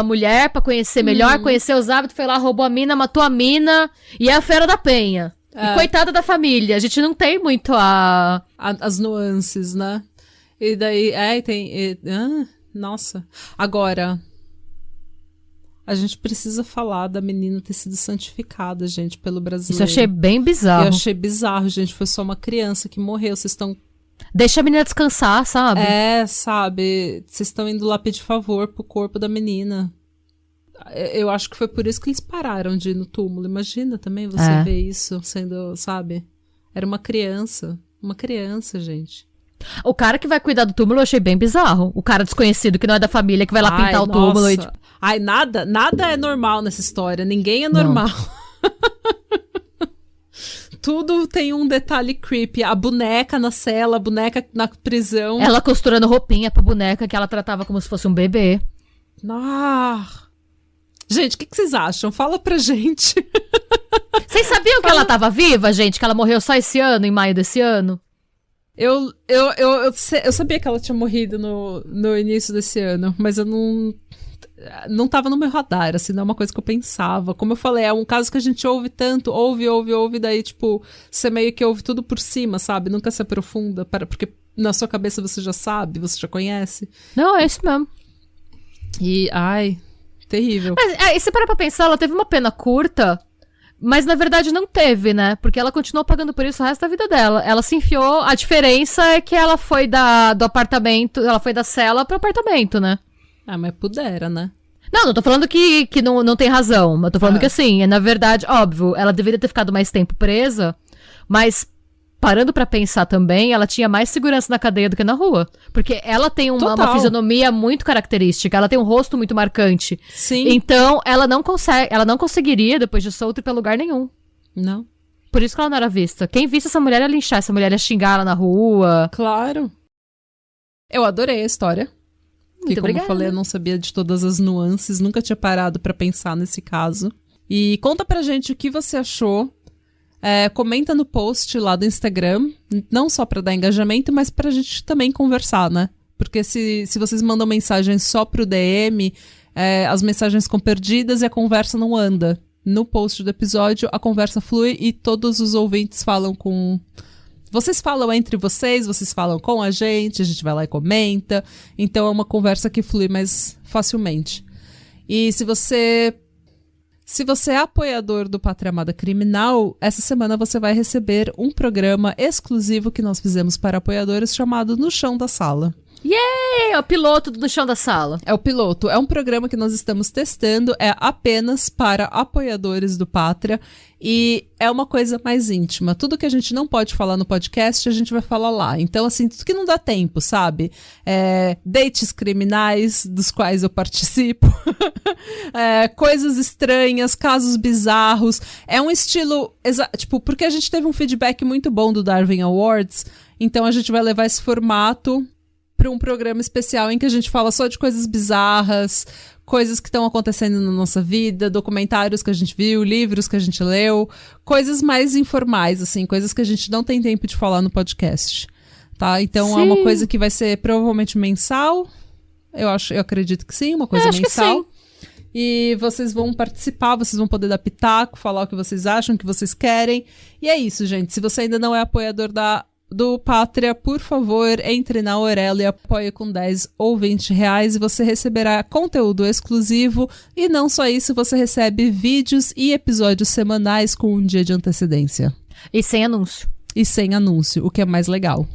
mulher pra conhecer melhor, conhecer os hábitos, foi lá, roubou a mina, matou a mina, e é a Fera da Penha. E coitada da família. A gente não tem muito as nuances, né? E daí... tem... nossa. Agora... A gente precisa falar da menina ter sido santificada, gente, pelo brasileiro. Isso eu achei bem bizarro. Eu achei bizarro, gente. Foi só uma criança que morreu. Vocês estão... Deixa a menina descansar, sabe? Sabe? Vocês estão indo lá pedir favor pro corpo da menina. Eu acho que foi por isso que eles pararam de ir no túmulo. Imagina também você ver isso sendo, sabe? Era uma criança. Uma criança, gente. O cara que vai cuidar do túmulo eu achei bem bizarro. O cara desconhecido que não é da família, que vai lá pintar o túmulo e... Ai, nada é normal nessa história. Ninguém é normal. Tudo tem um detalhe creepy. A boneca na cela, a boneca na prisão. Ela costurando roupinha pra boneca que ela tratava como se fosse um bebê. Gente, o que vocês acham? Fala pra gente. Vocês sabiam que ela tava viva, gente? Que ela morreu só esse ano, em maio desse ano? Eu sabia que ela tinha morrido no início desse ano, mas eu não tava no meu radar, assim, não é uma coisa que eu pensava. Como eu falei, é um caso que a gente ouve tanto, ouve, daí, tipo, você meio que ouve tudo por cima, sabe? Nunca se aprofunda, porque na sua cabeça você já sabe, você já conhece. Não, é isso mesmo. E, terrível. Mas, e se parar pra pensar, ela teve uma pena curta, mas na verdade não teve, né? Porque ela continuou pagando por isso o resto da vida dela. Ela se enfiou, a diferença é que ela foi do apartamento, ela foi da cela pro apartamento, né? Mas pudera, né? Não tô falando que não tem razão. Eu tô falando que assim, na verdade, óbvio, ela deveria ter ficado mais tempo presa, mas parando pra pensar também, ela tinha mais segurança na cadeia do que na rua. Porque ela tem uma fisionomia muito característica, ela tem um rosto muito marcante. Sim. Então, ela não conseguiria, depois de solta, ir pra lugar nenhum. Não. Por isso que ela não era vista. Quem visse essa mulher ia linchar, essa mulher ia xingar ela na rua. Claro. Eu adorei a história. Que, como eu falei, eu não sabia de todas as nuances, nunca tinha parado pra pensar nesse caso. E conta pra gente o que você achou. Comenta no post lá do Instagram, não só pra dar engajamento, mas pra gente também conversar, né? Porque se vocês mandam mensagem só pro DM, as mensagens ficam perdidas e a conversa não anda. No post do episódio, a conversa flui e todos os ouvintes falam com... Vocês falam entre vocês falam com a gente vai lá e comenta. Então é uma conversa que flui mais facilmente. E se você é apoiador do Pátria Amada Criminal, essa semana você vai receber um programa exclusivo que nós fizemos para apoiadores chamado No Chão da Sala. Yay! É o piloto do Chão da Sala. É o piloto. É um programa que nós estamos testando, é apenas para apoiadores do Pátria e é uma coisa mais íntima. Tudo que a gente não pode falar no podcast, a gente vai falar lá. Então, assim, tudo que não dá tempo, sabe? Dates criminais, dos quais eu participo. Coisas estranhas, casos bizarros. É um estilo, tipo, porque a gente teve um feedback muito bom do Darwin Awards, então a gente vai levar esse formato para um programa especial em que a gente fala só de coisas bizarras, coisas que estão acontecendo na nossa vida, documentários que a gente viu, livros que a gente leu, coisas mais informais, assim, coisas que a gente não tem tempo de falar no podcast, tá? Então Sim. É uma coisa que vai ser provavelmente mensal, eu acredito que sim, uma coisa mensal. E vocês vão participar, vocês vão poder dar pitaco, falar o que vocês acham, o que vocês querem. E é isso, gente. Se você ainda não é apoiador do Pátria, por favor, entre na Aurelo e apoie com 10 ou 20 reais e você receberá conteúdo exclusivo. E não só isso, você recebe vídeos e episódios semanais com um dia de antecedência. E sem anúncio. E sem anúncio, o que é mais legal.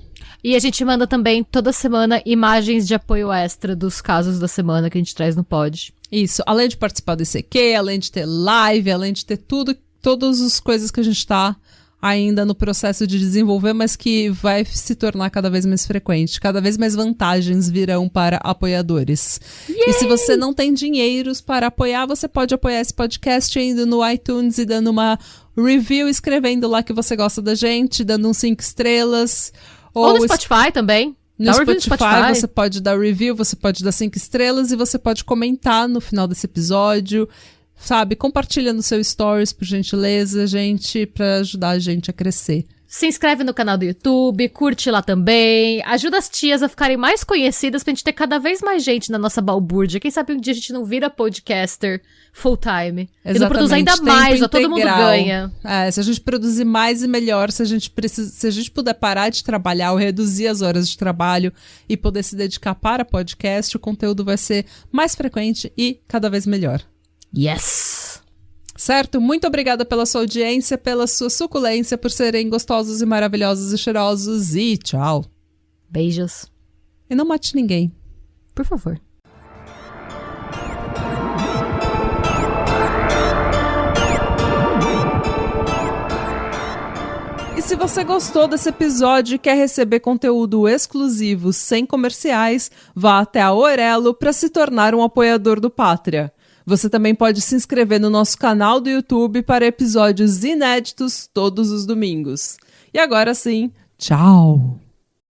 E a gente manda também, toda semana, imagens de apoio extra dos casos da semana que a gente traz no pod. Isso, além de participar do ICQ, além de ter live, além de ter todas as coisas que a gente tá ainda no processo de desenvolver, mas que vai se tornar cada vez mais frequente. Cada vez mais vantagens virão para apoiadores. Yay! E se você não tem dinheiros para apoiar, você pode apoiar esse podcast indo no iTunes e dando uma review, escrevendo lá que você gosta da gente, dando uns 5 estrelas. Ou no Spotify também. No Spotify você pode dar review, você pode dar 5 estrelas e você pode comentar no final desse episódio. Sabe, compartilha no seu stories, por gentileza, gente, pra ajudar a gente a crescer. Se inscreve no canal do YouTube, curte lá também, ajuda as tias a ficarem mais conhecidas pra gente ter cada vez mais gente na nossa balbúrdia. Quem sabe um dia a gente não vira podcaster full time. Exatamente. E não produz ainda mais, ó, todo mundo ganha. Se a gente produzir mais e melhor, se a gente puder parar de trabalhar ou reduzir as horas de trabalho e poder se dedicar para podcast, o conteúdo vai ser mais frequente e cada vez melhor. Yes! Certo? Muito obrigada pela sua audiência, pela sua suculência, por serem gostosos e maravilhosos e cheirosos. E tchau. Beijos. E não mate ninguém. Por favor. E se você gostou desse episódio e quer receber conteúdo exclusivo sem comerciais, vá até a Aurelo para se tornar um apoiador do Pátria. Você também pode se inscrever no nosso canal do YouTube para episódios inéditos todos os domingos. E agora sim, tchau!